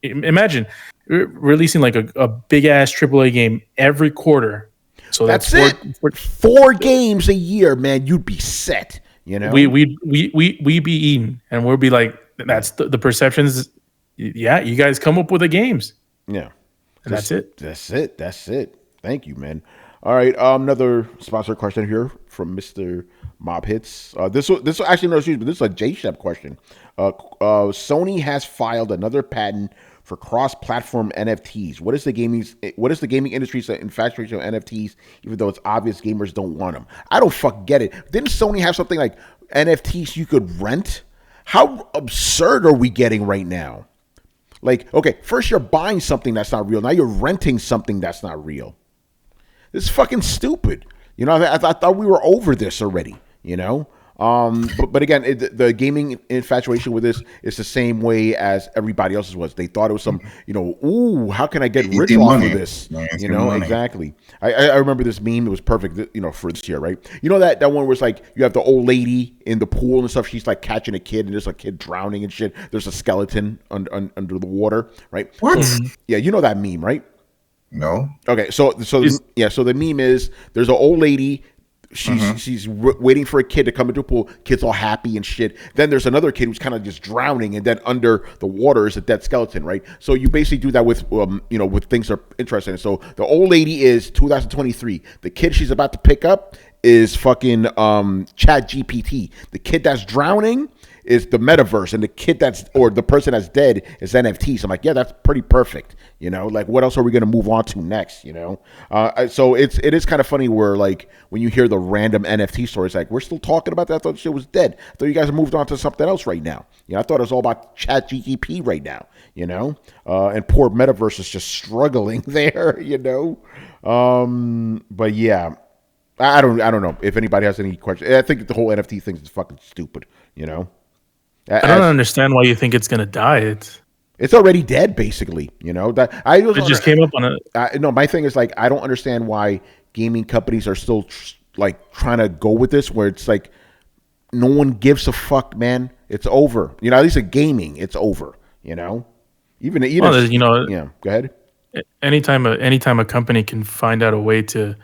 imagine releasing like a big ass AAA game every quarter. So that's it. 4 games a year, man. You'd be set. We be eating, and we'll be like, that's the perceptions Yeah, you guys come up with the games. Yeah. And that's it. That's it. Thank you, man. All right. Another sponsor question here from Mr. Mob Hits. This actually no, excuse me. This is a J-Shep question. Sony has filed another patent for cross-platform NFTs. What is the gaming industry's infatuation with NFTs? Even though it's obvious gamers don't want them. I don't get it. Didn't Sony have something like NFTs you could rent? How absurd are we getting right now? Like, okay, first you're buying something that's not real. Now you're renting something that's not real. This is fucking stupid. You know, I thought we were over this already, you know? But again, the gaming infatuation with this is the same way as everybody else's was. They thought it was some, you know, ooh, how can I get rich off of this? You know, exactly. I remember this meme. It was perfect, you know, for this year, right? You know that one where it's like you have the old lady in the pool and stuff. She's like catching a kid, and there's a kid drowning and shit. There's a skeleton under the water, right? What? So, yeah, you know that meme, right? No. Okay, so the meme is there's an old lady. She's waiting for a kid to come into a pool. Kid's all happy and shit. Then there's another kid who's kind of just drowning, and then under the water is a dead skeleton, right? So you basically do that with you know, with things that are interesting. So the old lady is 2023. The kid she's about to pick up is fucking Chat GPT. The kid that's drowning is the metaverse, and the kid the person that's dead is NFTs. I'm like, yeah, that's pretty perfect. You know, like what else are we going to move on to next? You know, so it is kind of funny where like when you hear the random NFT stories, like we're still talking about that. I thought shit was dead. I thought you guys have moved on to something else right now. You know, I thought it was all about Chat GPT right now. You know, and poor metaverse is just struggling there. You know, but yeah. I don't know if anybody has any questions. I think the whole NFT thing is fucking stupid. You know. I don't understand why you think it's gonna die. It's already dead, basically. You know that it just came up on it. No, my thing is like I don't understand why gaming companies are still like trying to go with this, where it's like no one gives a fuck, man. It's over. You know, at least in gaming, it's over. You know, even you know, yeah. Go ahead. Anytime a company can find out a way to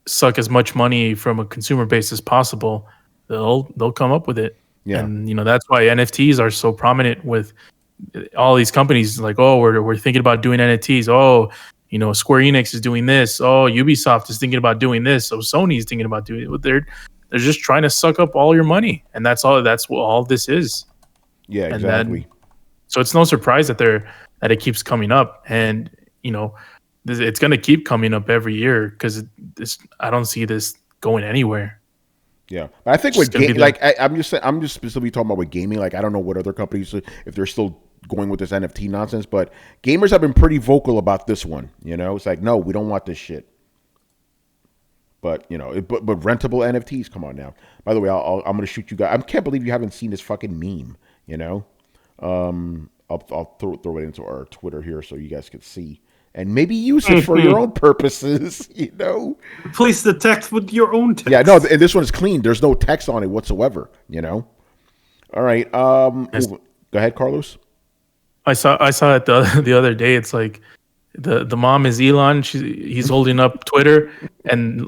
suck as much money from a consumer base as possible, they'll come up with it. Yeah. And you know that's why NFTs are so prominent with all these companies. Like, oh, we're thinking about doing NFTs. Oh, you know, Square Enix is doing this. Oh, Ubisoft is thinking about doing this. So Sony is thinking about doing it. They're just trying to suck up all your money, and that's all. That's what all this is. Yeah, exactly. So it's no surprise that it keeps coming up, and you know, it's going to keep coming up every year because I don't see this going anywhere. Yeah, I think with I'm just specifically talking about with gaming. Like, I don't know what other companies if they're still going with this NFT nonsense, but gamers have been pretty vocal about this one. You know, it's like, no, we don't want this shit. But you know, but rentable NFTs, come on now. By the way, I'm gonna shoot you guys. I can't believe you haven't seen this fucking meme. You know, I'll throw it into our Twitter here so you guys can see. And maybe use it for your own purposes, you know. Replace the text with your own text. Yeah, no, and this one is clean. There's no text on it whatsoever, you know. All right, go ahead, Carlos. I saw it the other day. It's like the mom is Elon. He's holding up Twitter, and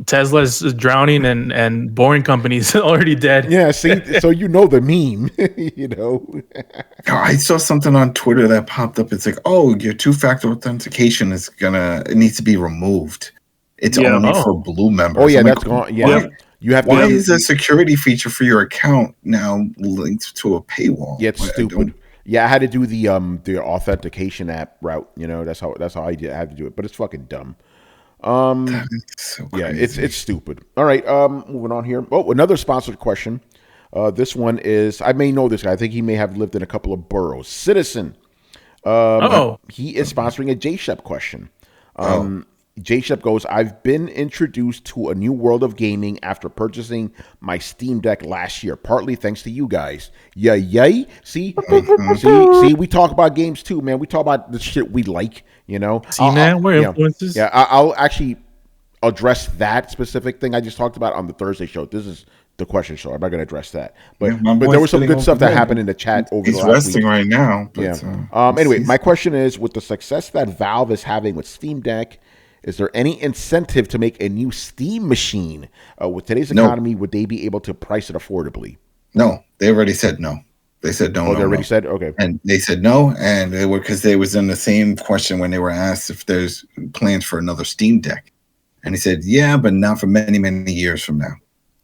Tesla's drowning, and Boring Company's already dead. Yeah, see, so you know the meme, you know. I saw something on Twitter that popped up. It's like, oh, your two-factor authentication it needs to be removed. It's only for Blue members. Oh yeah, that's gone. Yeah. You have Why is a security feature for your account now linked to a paywall? Yeah, it's stupid. Yeah, I had to do the authentication app route. You know, that's how I had to do it. But it's fucking dumb. That is so crazy. Yeah, it's stupid. All right, moving on here. Oh, another sponsored question. This one is, I may know this guy. I think he may have lived in a couple of boroughs. Citizen. He is sponsoring a J-Shep question. J-Shep goes, I've been introduced to a new world of gaming after purchasing my Steam Deck last year, partly thanks to you guys. Yay. See, we talk about games too, man. We talk about the shit we like, you know. See, man, we're influences. Yeah, I'll actually address that specific thing I just talked about on the Thursday show. This is the question show. I'm not going to address that. But there was some good stuff that happened in the chat over the last week. He's resting right now. But, anyway, my question is, with the success that Valve is having with Steam Deck, is there any incentive to make a new Steam machine? With today's economy, would they be able to price it affordably? No, they already said no. They said no. Oh, they already said okay. And they said no, and they were because they was in the same question when they were asked if there's plans for another Steam Deck, and he said yeah, but not for many years from now.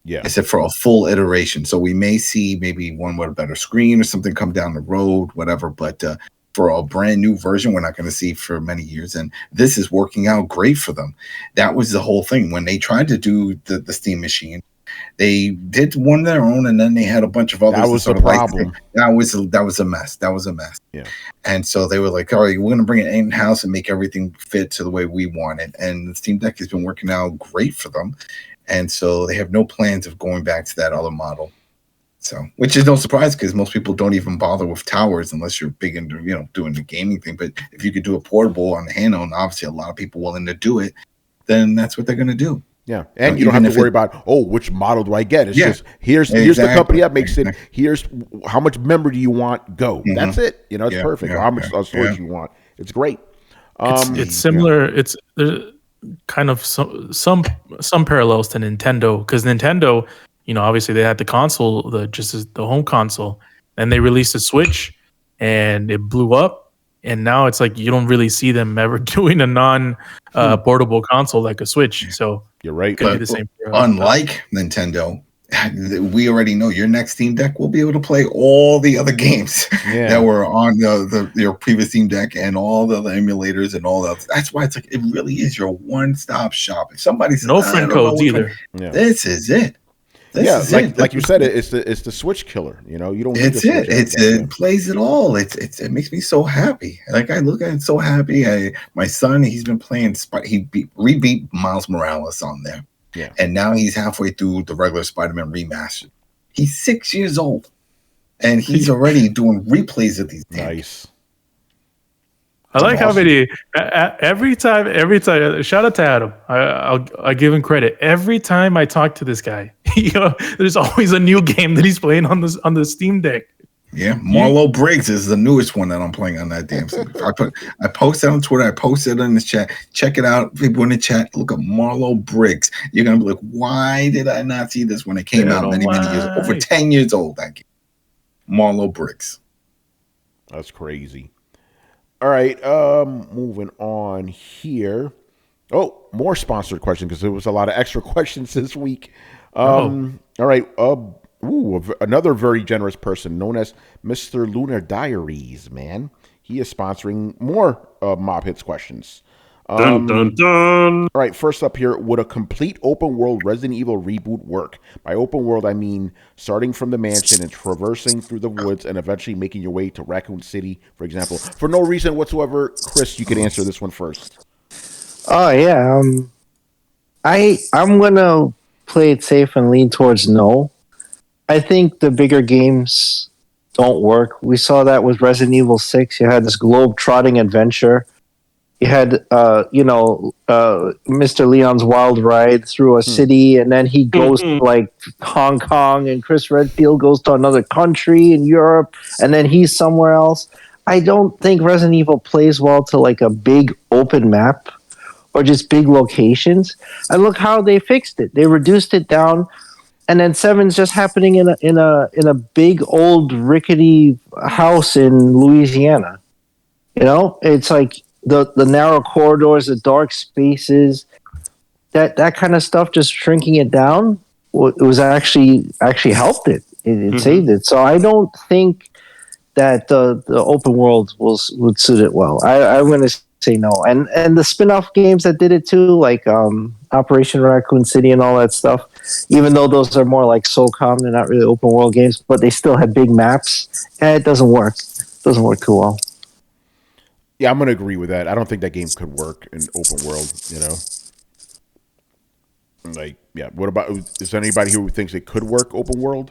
Yeah, I said for a full iteration, so we may see maybe one with a better screen or something come down the road, whatever. But for a brand new version, we're not going to see for many years, and this is working out great for them. That was the whole thing when they tried to do the Steam machine. They did one of their own, and then they had a bunch of others. That was the problem. That was a mess. That was a mess. Yeah. And so they were like, all right, we're going to bring it in house and make everything fit to the way we want it. And the Steam Deck has been working out great for them. And so they have no plans of going back to that other model. So, which is no surprise because most people don't even bother with towers unless you're big into, doing the gaming thing. But if you could do a portable on the handheld, and obviously a lot of people willing to do it, then that's what they're going to do. Yeah, and you don't have to worry about which model do I get? It's just here's the company that makes it. Here's how much memory do you want? Go. Mm-hmm. That's it. It's perfect. Or how much storage you want? It's great. It's similar. It's kind of some parallels to Nintendo because Nintendo, obviously they had the console, the home console, and they released a Switch, and it blew up. And now it's like you don't really see them ever doing a non-portable console like a Switch. So you're right. But the same unlike Nintendo, we already know your next Steam Deck will be able to play all the other games that were on your previous Steam Deck and all the other emulators and all that. That's why it's like it really is your one-stop shop. If somebody says no friend codes either, this is it. Like you said, it's the Switch killer. You don't. It plays it all. It makes me so happy. Like I look at it so happy. My son, he's been playing. He rebeat Miles Morales on there. Yeah, and now he's halfway through the regular Spider-Man remastered. He's 6 years old, and he's already doing replays of these games. Nice. I like how many every time. Shout out to Adam. I give him credit. Every time I talk to this guy, there's always a new game that he's playing on the Steam Deck. Yeah, Marlo Briggs is the newest one that I'm playing on that damn thing. I posted on Twitter. I posted it in the chat. Check it out. People in the chat, look at Marlo Briggs. You're gonna be like, why did I not see this when it came out many years ago? Over 10 years old? That game, Marlo Briggs. That's crazy. All right, moving on here. Oh, more sponsored question because there was a lot of extra questions this week. All right, another very generous person known as Mr. Lunar Diaries, man. He is sponsoring more Mob Hits questions. Dun, dun, dun. All right, first up here, would a complete open world Resident Evil reboot work? By open world, I mean starting from the mansion and traversing through the woods and eventually making your way to Raccoon City, for example. For no reason whatsoever, Chris, you can answer this one first. Oh, yeah. I'm going to play it safe and lean towards no. I think the bigger games don't work. We saw that with Resident Evil 6. You had this globe-trotting adventure. You had, Mr. Leon's wild ride through a city, and then he goes to like Hong Kong, and Chris Redfield goes to another country in Europe, and then he's somewhere else. I don't think Resident Evil plays well to like a big open map or just big locations. And look how they fixed it. They reduced it down, and then 7's just happening in a big old rickety house in Louisiana. It's like the narrow corridors, the dark spaces, that kind of stuff, just shrinking it down, it was actually helped it. It saved it. So I don't think that the open world would suit it well. I'm going to say no. And the spin-off games that did it too, like Operation Raccoon City and all that stuff, even though those are more like SOCOM, they're not really open world games, but they still had big maps. It doesn't work. It doesn't work too well. Yeah, I'm going to agree with that. I don't think that game could work in open world, Like, yeah, what about, is there anybody who thinks it could work open world?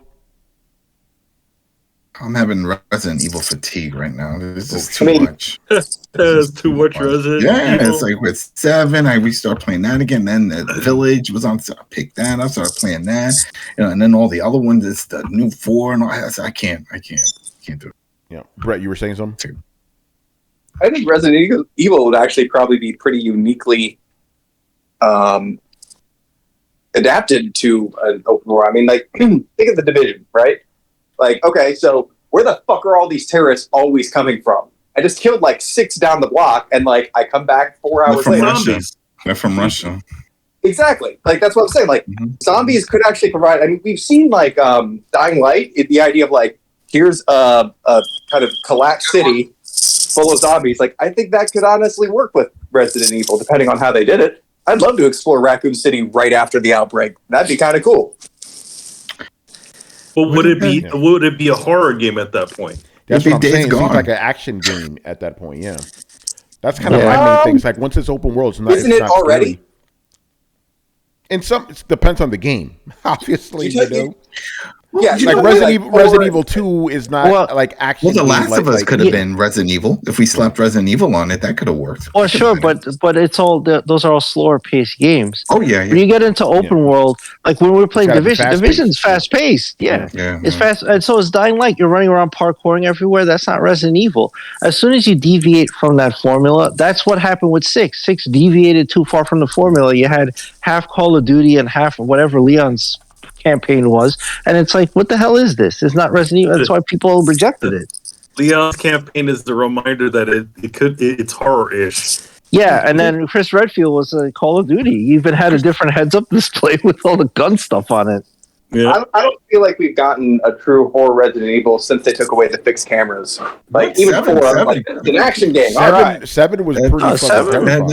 I'm having Resident Evil fatigue right now. This is too much. There's too much Resident Evil. It's like with 7, I restart playing that again. Then the Village was on, so I picked that up, started playing that. And then all the other ones, it's the new 4 and all that. I can't do it. Yeah. Brett, you were saying something? I think Resident Evil would actually probably be pretty uniquely adapted to an open world. I mean, like, think of The Division, right? Like, okay, so where the fuck are all these terrorists always coming from? I just killed like 6 down the block, and like I come back 4 hours later. Russia. They're from Russia. Exactly. Like that's what I'm saying. Like zombies could actually provide. I mean, we've seen like Dying Light. The idea of like here's a kind of collapsed city full of zombies. Like I think that could honestly work with Resident Evil, depending on how they did it. I'd love to explore Raccoon City right after the outbreak. That'd be kind of cool. But would it be a horror game at that point? That's what I'm saying. It seems like an action game at that point. Yeah, that's kind of my main thing. It's like once it's open world, it's not. Isn't it already? Scary. And it depends on the game, obviously. You know? Yeah, like Resident Evil 2 is not like action. Well, The Last of Us could have been Resident Evil. If we slapped Resident Evil on it, that could have worked. Well, sure, but it's all those are all slower paced games. Oh yeah. When you get into open world, like when we were playing Division's fast paced. Yeah, it's fast, and so is Dying Light. You're running around parkouring everywhere. That's not Resident Evil. As soon as you deviate from that formula, that's what happened with 6. 6 deviated too far from the formula. You had half Call of Duty and half whatever Leon's campaign was, and it's like, what the hell is this? It's not Resident Evil. That's why people rejected it. Leon's campaign is the reminder that it's horror-ish. Yeah, and then Chris Redfield was a Call of Duty. You even had a different heads-up display with all the gun stuff on it. Yeah. I don't feel like we've gotten a true horror Resident Evil since they took away the fixed cameras. Like even 4, like, it's an action game. 7 was pretty fucking terrifying.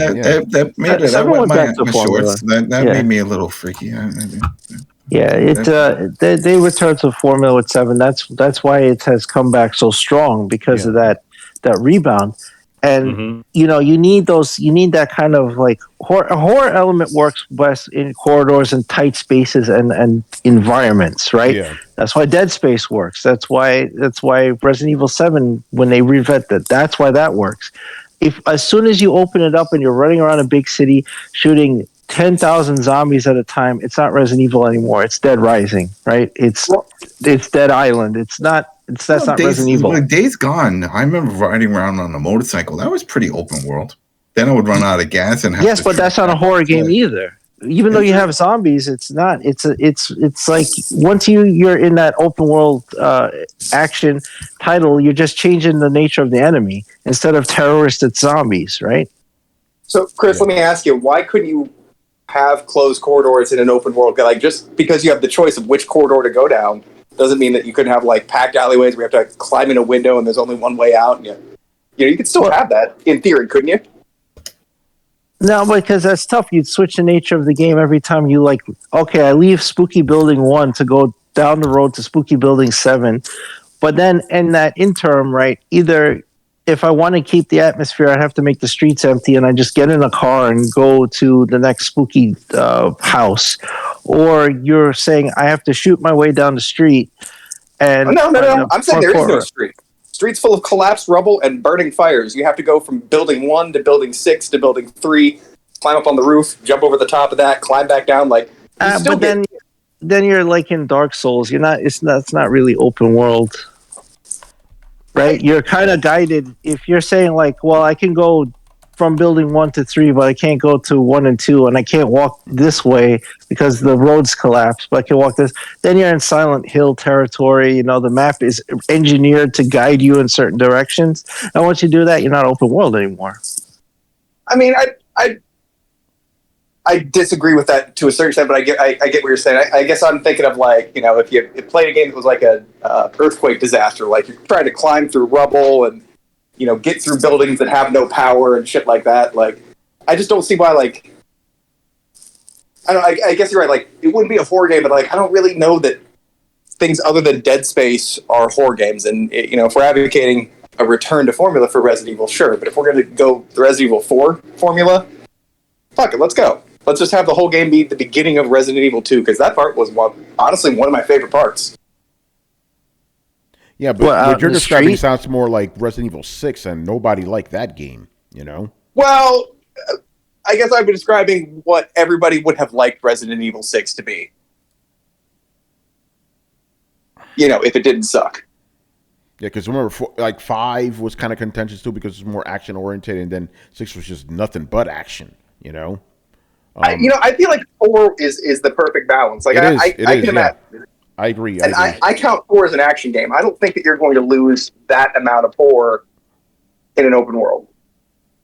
That made it. I went my shorts. That made me a little freaky. Yeah, they returned to formula with 7. That's why it has come back so strong, because of that rebound. And you need that kind of like a horror element works best in corridors and tight spaces and environments, right? Yeah. That's why Dead Space works. That's why Resident Evil 7, when they revet that, that's why that works. If as soon as you open it up and you're running around a big city shooting 10,000 zombies at a time, it's not Resident Evil anymore. It's Dead Rising, right? It's Dead Island. That's not Resident Evil. Like Days Gone, I remember riding around on a motorcycle. That was pretty open world. Then I would run out of gas and have but that's not a horror game either. Even though you have zombies, it's not. It's like once you're in that open world action title, you're just changing the nature of the enemy. Instead of terrorists, it's zombies, right? So, Chris, let me ask you, why couldn't you have closed corridors in an open world? Like, just because you have the choice of which corridor to go down doesn't mean that you couldn't have like packed alleyways where you have to climb in a window and there's only one way out. And you could still have that in theory, couldn't you? No, because that's tough. You'd switch the nature of the game every time you I leave Spooky Building 1 to go down the road to Spooky Building 7. But then in that interim, right, either if I want to keep the atmosphere, I have to make the streets empty and I just get in a car and go to the next spooky house. Or you're saying I have to shoot my way down the street. And no. I'm saying there is no street. Streets full of collapsed rubble and burning fires. You have to go from building 1 to building 6 to building 3, climb up on the roof, jump over the top of that, climb back down. Like, then you're like in Dark Souls. You're not. It's not really open world. Right, you're kind of guided. If you're saying like, well, I can go from building 1 to 3, but I can't go to 1 and 2, and I can't walk this way because the roads collapse, but I can walk this. Then you're in Silent Hill territory. The map is engineered to guide you in certain directions. And once you do that, you're not open world anymore. I mean, I disagree with that to a certain extent, but I get what you're saying. I guess I'm thinking of like, if you played a game that was like a earthquake disaster, like you're trying to climb through rubble and get through buildings that have no power and shit like that. Like, I just don't see why. Like, I guess you're right. Like, it wouldn't be a horror game, but like, I don't really know that things other than Dead Space are horror games. And if we're advocating a return to formula for Resident Evil, sure. But if we're going to go the Resident Evil 4 formula, fuck it, let's go. Let's just have the whole game be the beginning of Resident Evil 2, because that part was honestly one of my favorite parts. Yeah, but what you're describing sounds more like Resident Evil 6, and nobody liked that game, Well, I guess I've been describing what everybody would have liked Resident Evil 6 to be. If it didn't suck. Yeah, because remember, 5 was kind of contentious too because it was more action-oriented, and then 6 was just nothing but action, I feel like 4 is the perfect balance. Like, I can imagine. I agree. I count 4 as an action game. I don't think that you're going to lose that amount of 4 in an open world.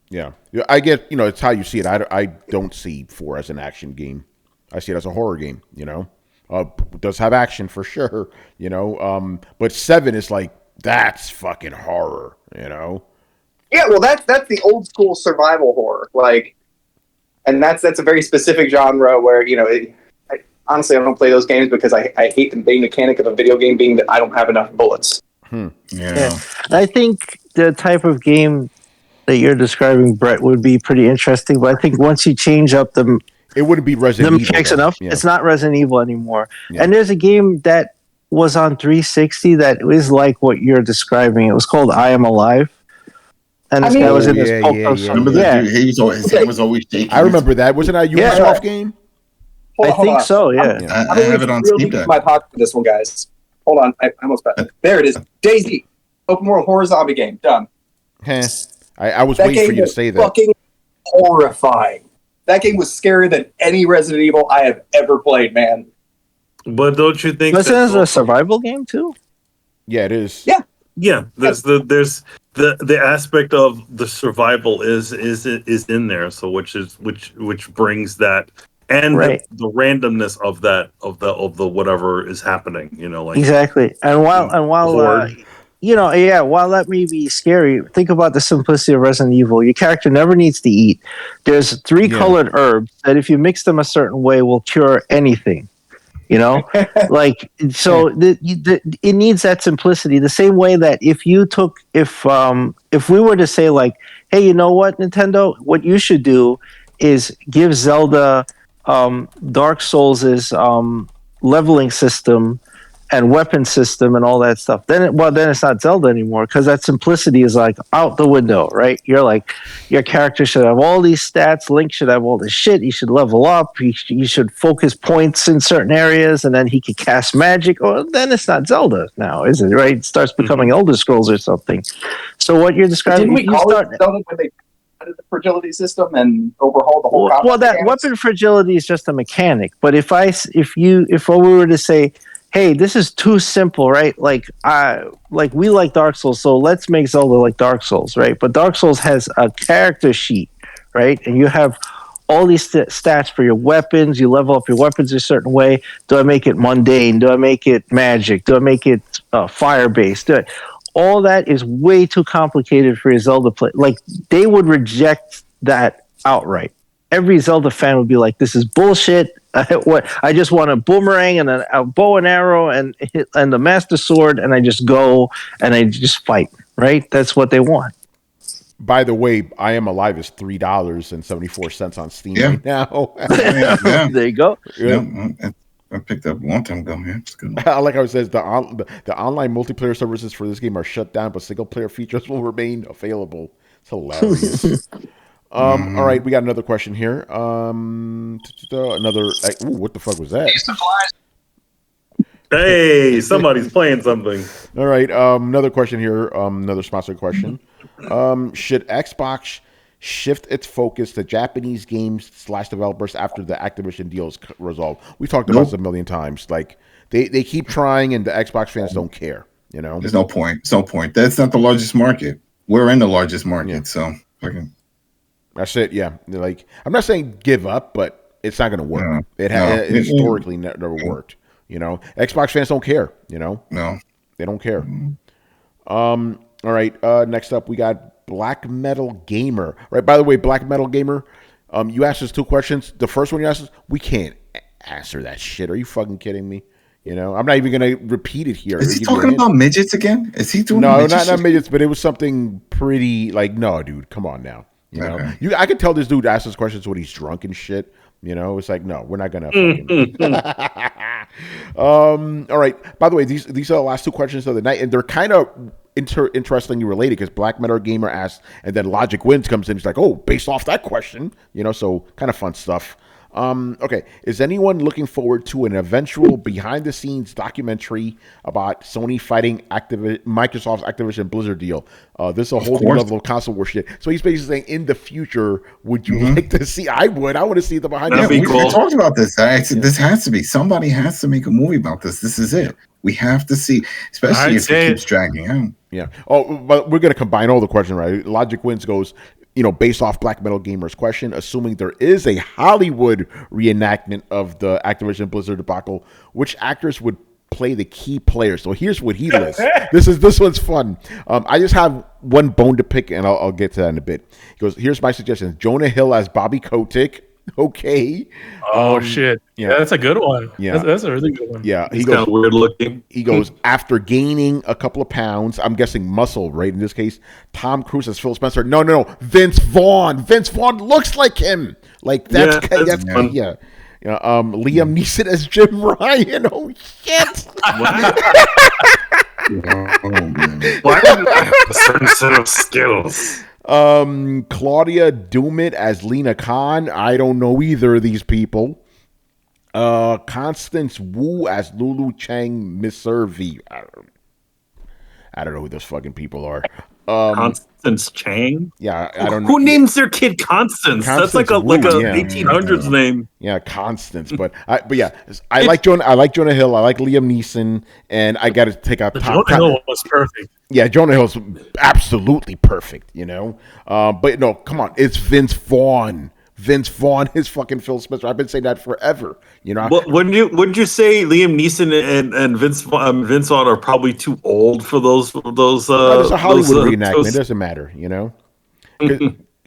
Yeah, I get, it's how you see it. I don't see 4 as an action game. I see it as a horror game. It does have action for sure. But 7 is like, that's fucking horror. Yeah, well, that's the old school survival horror. Like, and that's a very specific genre where honestly, I don't play those games because I hate the main mechanic of a video game being that I don't have enough bullets. Yeah. I think the type of game that you're describing, Brett, would be pretty interesting. But I think once you change up it wouldn't be Resident Evil. Mechanics enough. Yeah. It's not Resident Evil anymore. Yeah. And there's a game that was on 360 that is like what you're describing. It was called I Am Alive. And this guy was in this Remember that dude? His hand was always shaking. I remember that. Wasn't that a Ubisoft game? I think so, yeah. I have it on Steam Deck. My pocket for this one, guys. Hold on. I almost got it. There it is. Daisy. Open world horror zombie game. Done. I was waiting for you to say that. Fucking horrifying. That game was scarier than any Resident Evil I have ever played, man. But don't you think this is a survival game too? Yeah, it is. Yeah. There's the aspect of the survival is in there, so which brings that and the randomness of that of the whatever is happening, like exactly. And while while that may be scary, think about the simplicity of Resident Evil. Your character never needs to eat. There's 3 colored herbs that if you mix them a certain way will cure anything. Like, so it needs that simplicity. The same way that if we were to say like, hey, you know what, Nintendo, what you should do is give Zelda Dark Souls' leveling system and weapon system and all that stuff. Then it's not Zelda anymore because that simplicity is like out the window, right? You're like, your character should have all these stats. Link should have all this shit. He should level up. You should focus points in certain areas, and then he could cast magic. Or then it's not Zelda now, is it? Right? It starts becoming Elder Scrolls or something. So what you're describing, didn't we call it Zelda when they added the fragility system and overhauled the whole? Well, that weapon fragility is just a mechanic. But if we were to say, hey, this is too simple, right? Like we like Dark Souls, so let's make Zelda like Dark Souls, right? But Dark Souls has a character sheet, right? And you have all these stats for your weapons. You level up your weapons a certain way. Do I make it mundane? Do I make it magic? Do I make it fire-based? All that is way too complicated for a Zelda play. Like, they would reject that outright. Every Zelda fan would be like, this is bullshit. I just want a boomerang and a bow and arrow and the Master Sword, and I just go and I just fight, right? That's what they want. By the way, I Am Alive is $3.74 on Steam right now. There you go. I picked up a long time ago, man. It's good. Like I said, the online multiplayer services for this game are shut down, but single player features will remain available. It's hilarious. All right, we got another question here. What the fuck was that? Hey, somebody's playing something. All right, another question here. Another sponsored question. Should Xbox shift its focus to Japanese games / developers after the Activision deal is resolved? We talked about this a million times. Like, they keep trying, and the Xbox fans don't care. There's no point. It's no point. That's not the largest market. We're in the largest market, so fucking. That's it. Yeah, like, I'm not saying give up, but it's not going to work. It historically never worked. Xbox fans don't care. No, they don't care. All right. Next up, we got Black Metal Gamer. Right. By the way, Black Metal Gamer, you asked us 2 questions. The first one you asked us, we can't answer that shit. Are you fucking kidding me? I'm not even going to repeat it here. Is he talking about midgets again? Is he doing no, not midgets, but it was something pretty like, no, dude, come on now. I could tell this dude asks us questions when he's drunk and shit. It's like, no, we're not gonna. All right. By the way, these are the last 2 questions of the night, and they're kind of interestingly related because Black Metal Gamer asked, and then Logic Wins comes in. He's like, oh, based off that question, so kind of fun stuff. Okay. Is anyone looking forward to an eventual behind-the-scenes documentary about Sony fighting Microsoft's Activision Blizzard deal? This is a whole new level of console war shit. So he's basically saying, in the future, would you like to see? I would. I want to see the behind. We talked about this. This has to be. Somebody has to make a movie about this. This is it. We have to see, especially if it keeps dragging out. Yeah. Oh, but we're going to combine all the questions, right? Logic Wins goes, based off Black Metal Gamer's question, assuming there is a Hollywood reenactment of the Activision Blizzard debacle, which actors would play the key players? So here's what he lists. This one's fun. I just have one bone to pick, and I'll get to that in a bit. He goes, here's my suggestion. Jonah Hill as Bobby Kotick. Okay. Oh shit! Yeah, that's a good one. Yeah, that's a really good one. Yeah, he's kind of weird looking. He goes, after gaining a couple of pounds, I'm guessing muscle, right? In this case, Tom Cruise as Phil Spencer. No, Vince Vaughn. Vince Vaughn looks like him. Like that's yeah. Liam Neeson as Jim Ryan. Oh shit! Why do you have a certain set of skills? Claudia Doumit as Lena Khan. I don't know either of these people. Constance Wu as Lulu Chang Miservi. I don't know who those fucking people are. Constance Chang? Yeah, I don't know. Who names their kid Constance? That's like a 1800s name. Yeah, Constance. But yeah, I like Jonah Hill. I like Liam Neeson, and I got to take out Jonah Hill was perfect. Yeah, Jonah Hill's absolutely perfect. But no, come on, it's Vince Vaughn. Vince Vaughn is fucking Phil Spencer. I've been saying that forever. But wouldn't you say Liam Neeson and Vince Vaughn are probably too old for those? It's a Hollywood reenactment. It doesn't matter. Liam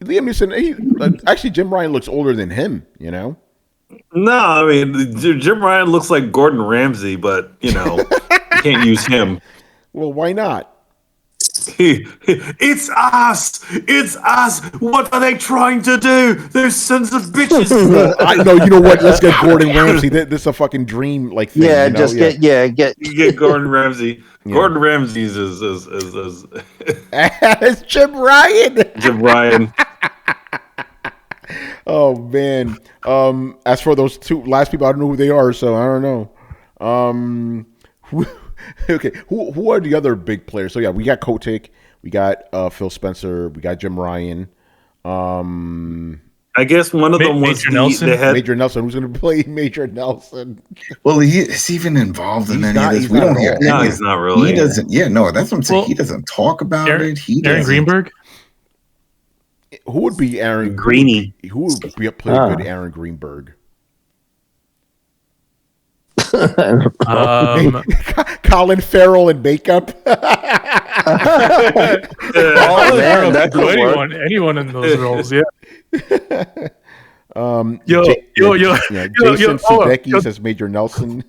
Neeson. Actually, Jim Ryan looks older than him. No, I mean Jim Ryan looks like Gordon Ramsay, but you can't use him. Well, why not? It's us! It's us! What are they trying to do? Those sons of bitches! I know. You know what? Let's get Gordon Ramsay. This is a fucking dream, like thing. Yeah, get Gordon Ramsay. Yeah. Gordon Ramsay's is it's Jim Ryan. Jim Ryan. Oh man. As for those two last people, I don't know who they are, so I don't know. Okay, who are the other big players? So yeah, we got Kotick, we got Phil Spencer, we got Jim Ryan. I guess one of them was Major Nelson. Who's going to play Major Nelson? Well, is he even involved in any of this? We don't hear. No, he's not really. He doesn't. Yeah, no, that's what I'm saying. He doesn't talk about it. Aaron Greenberg. Who would be Aaron Greeny? Who would play good Aaron Greenberg? Colin Farrell in makeup. Man, that could anyone in those roles, yeah. Jason Sudeikis as Major Nelson.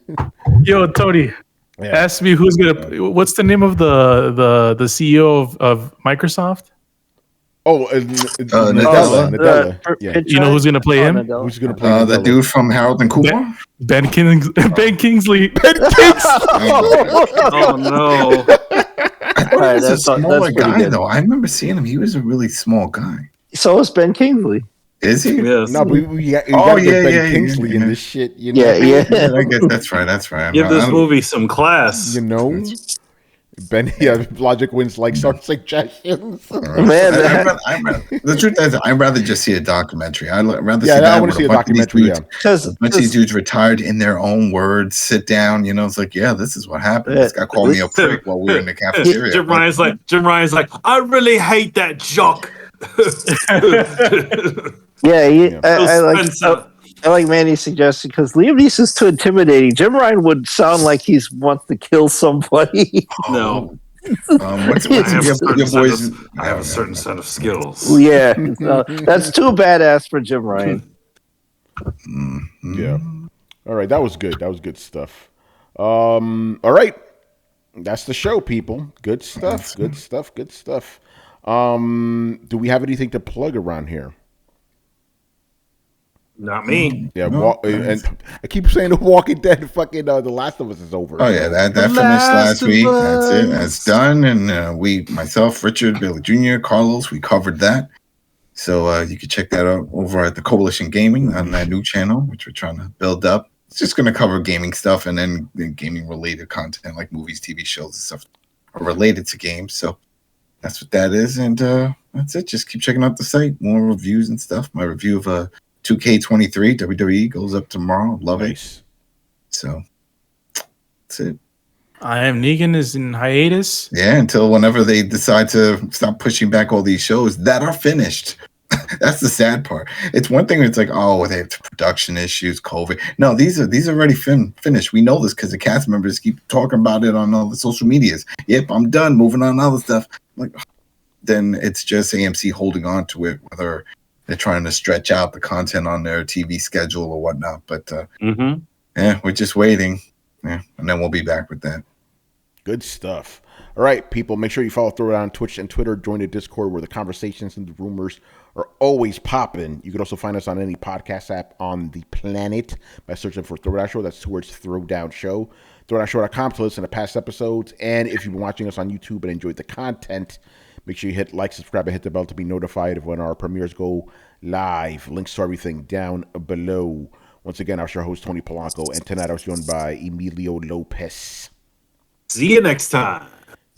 Yo, Tony, ask me what's the name of the CEO of Microsoft? Nadella. You know who's gonna play him? Who's gonna play the dude from Harold and Kumar? Ben Kingsley. Ben Kingsley. Oh no! I thought he was a smaller guy, though. I remember seeing him. He was a really small guy. So is Ben Kingsley. Is he? Yes. No, but we got Ben Kingsley in this shit. Yeah. I guess that's right. Give this movie some class. Ben, Logic Wins like some suggestions. Man, the truth is, I'd rather just see a documentary. I'd rather see I want to see a documentary. Because a bunch of these dudes retired in their own words, sit down. It's like, this is what happened. This guy called me a prick while we were in the cafeteria. Jim Ryan's like, I really hate that jock. I like Manny's suggestion because Liam Neeson's too intimidating. Jim Ryan would sound like he wants to kill somebody. No. I have a certain set of skills. Yeah. That's too badass for Jim Ryan. Yeah. All right. That was good. That was good stuff. All right. That's the show, people. Good stuff. Good stuff. Do we have anything to plug around here? Not me. Yeah, and I keep saying The Walking Dead. Fucking The Last of Us is over. Oh yeah, that finished last week. That's it. That's done. And we, myself, Richard, Billy Jr., Carlos, we covered that. So you can check that out over at the Coalition Gaming on that new channel, which we're trying to build up. It's just going to cover gaming stuff and then gaming-related content like movies, TV shows, and stuff are related to games. So that's what that is. And that's it. Just keep checking out the site. More reviews and stuff. My review of 2K23 WWE goes up tomorrow. Love it. So that's it. I Am Negan is in hiatus. Yeah, until whenever they decide to stop pushing back all these shows that are finished. That's the sad part. It's one thing. It's like, oh, they have production issues, COVID. No, these are already finished. We know this because the cast members keep talking about it on all the social medias. Yep, I'm done.Moving on to other stuff. Like, then it's just AMC holding on to it, whether they're trying to stretch out the content on their TV schedule or whatnot. But yeah, we're just waiting. Yeah, and then we'll be back with that. Good stuff. All right, people, make sure you follow Throwdown on Twitch and Twitter. Join the Discord where the conversations and the rumors are always popping. You can also find us on any podcast app on the planet by searching for Throwdown Show. That's towards Throwdown Show. Throwdownshow.com to listen to past episodes. And if you've been watching us on YouTube and enjoyed the content, make sure you hit like, subscribe, and hit the bell to be notified of when our premieres go live. Links to everything down below. Once again, I was your host, Tony Polanco, and tonight I was joined by Emilio Lopez. See you next time.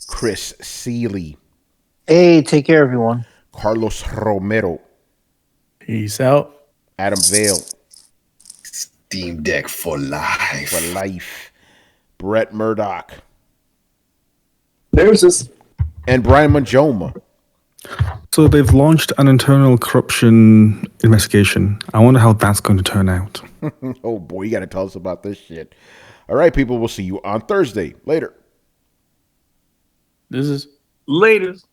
Chris Seeley. Hey, take care, everyone. Carlos Romero. Peace out. Adam Vale. Steam Deck for life. For life. Brett Murdoch. There's this. And Brian Manjoma. So they've launched an internal corruption investigation. I wonder how that's going to turn out. Oh, boy, you got to tell us about this shit. All right, people, we'll see you on Thursday. Later. This is Latest.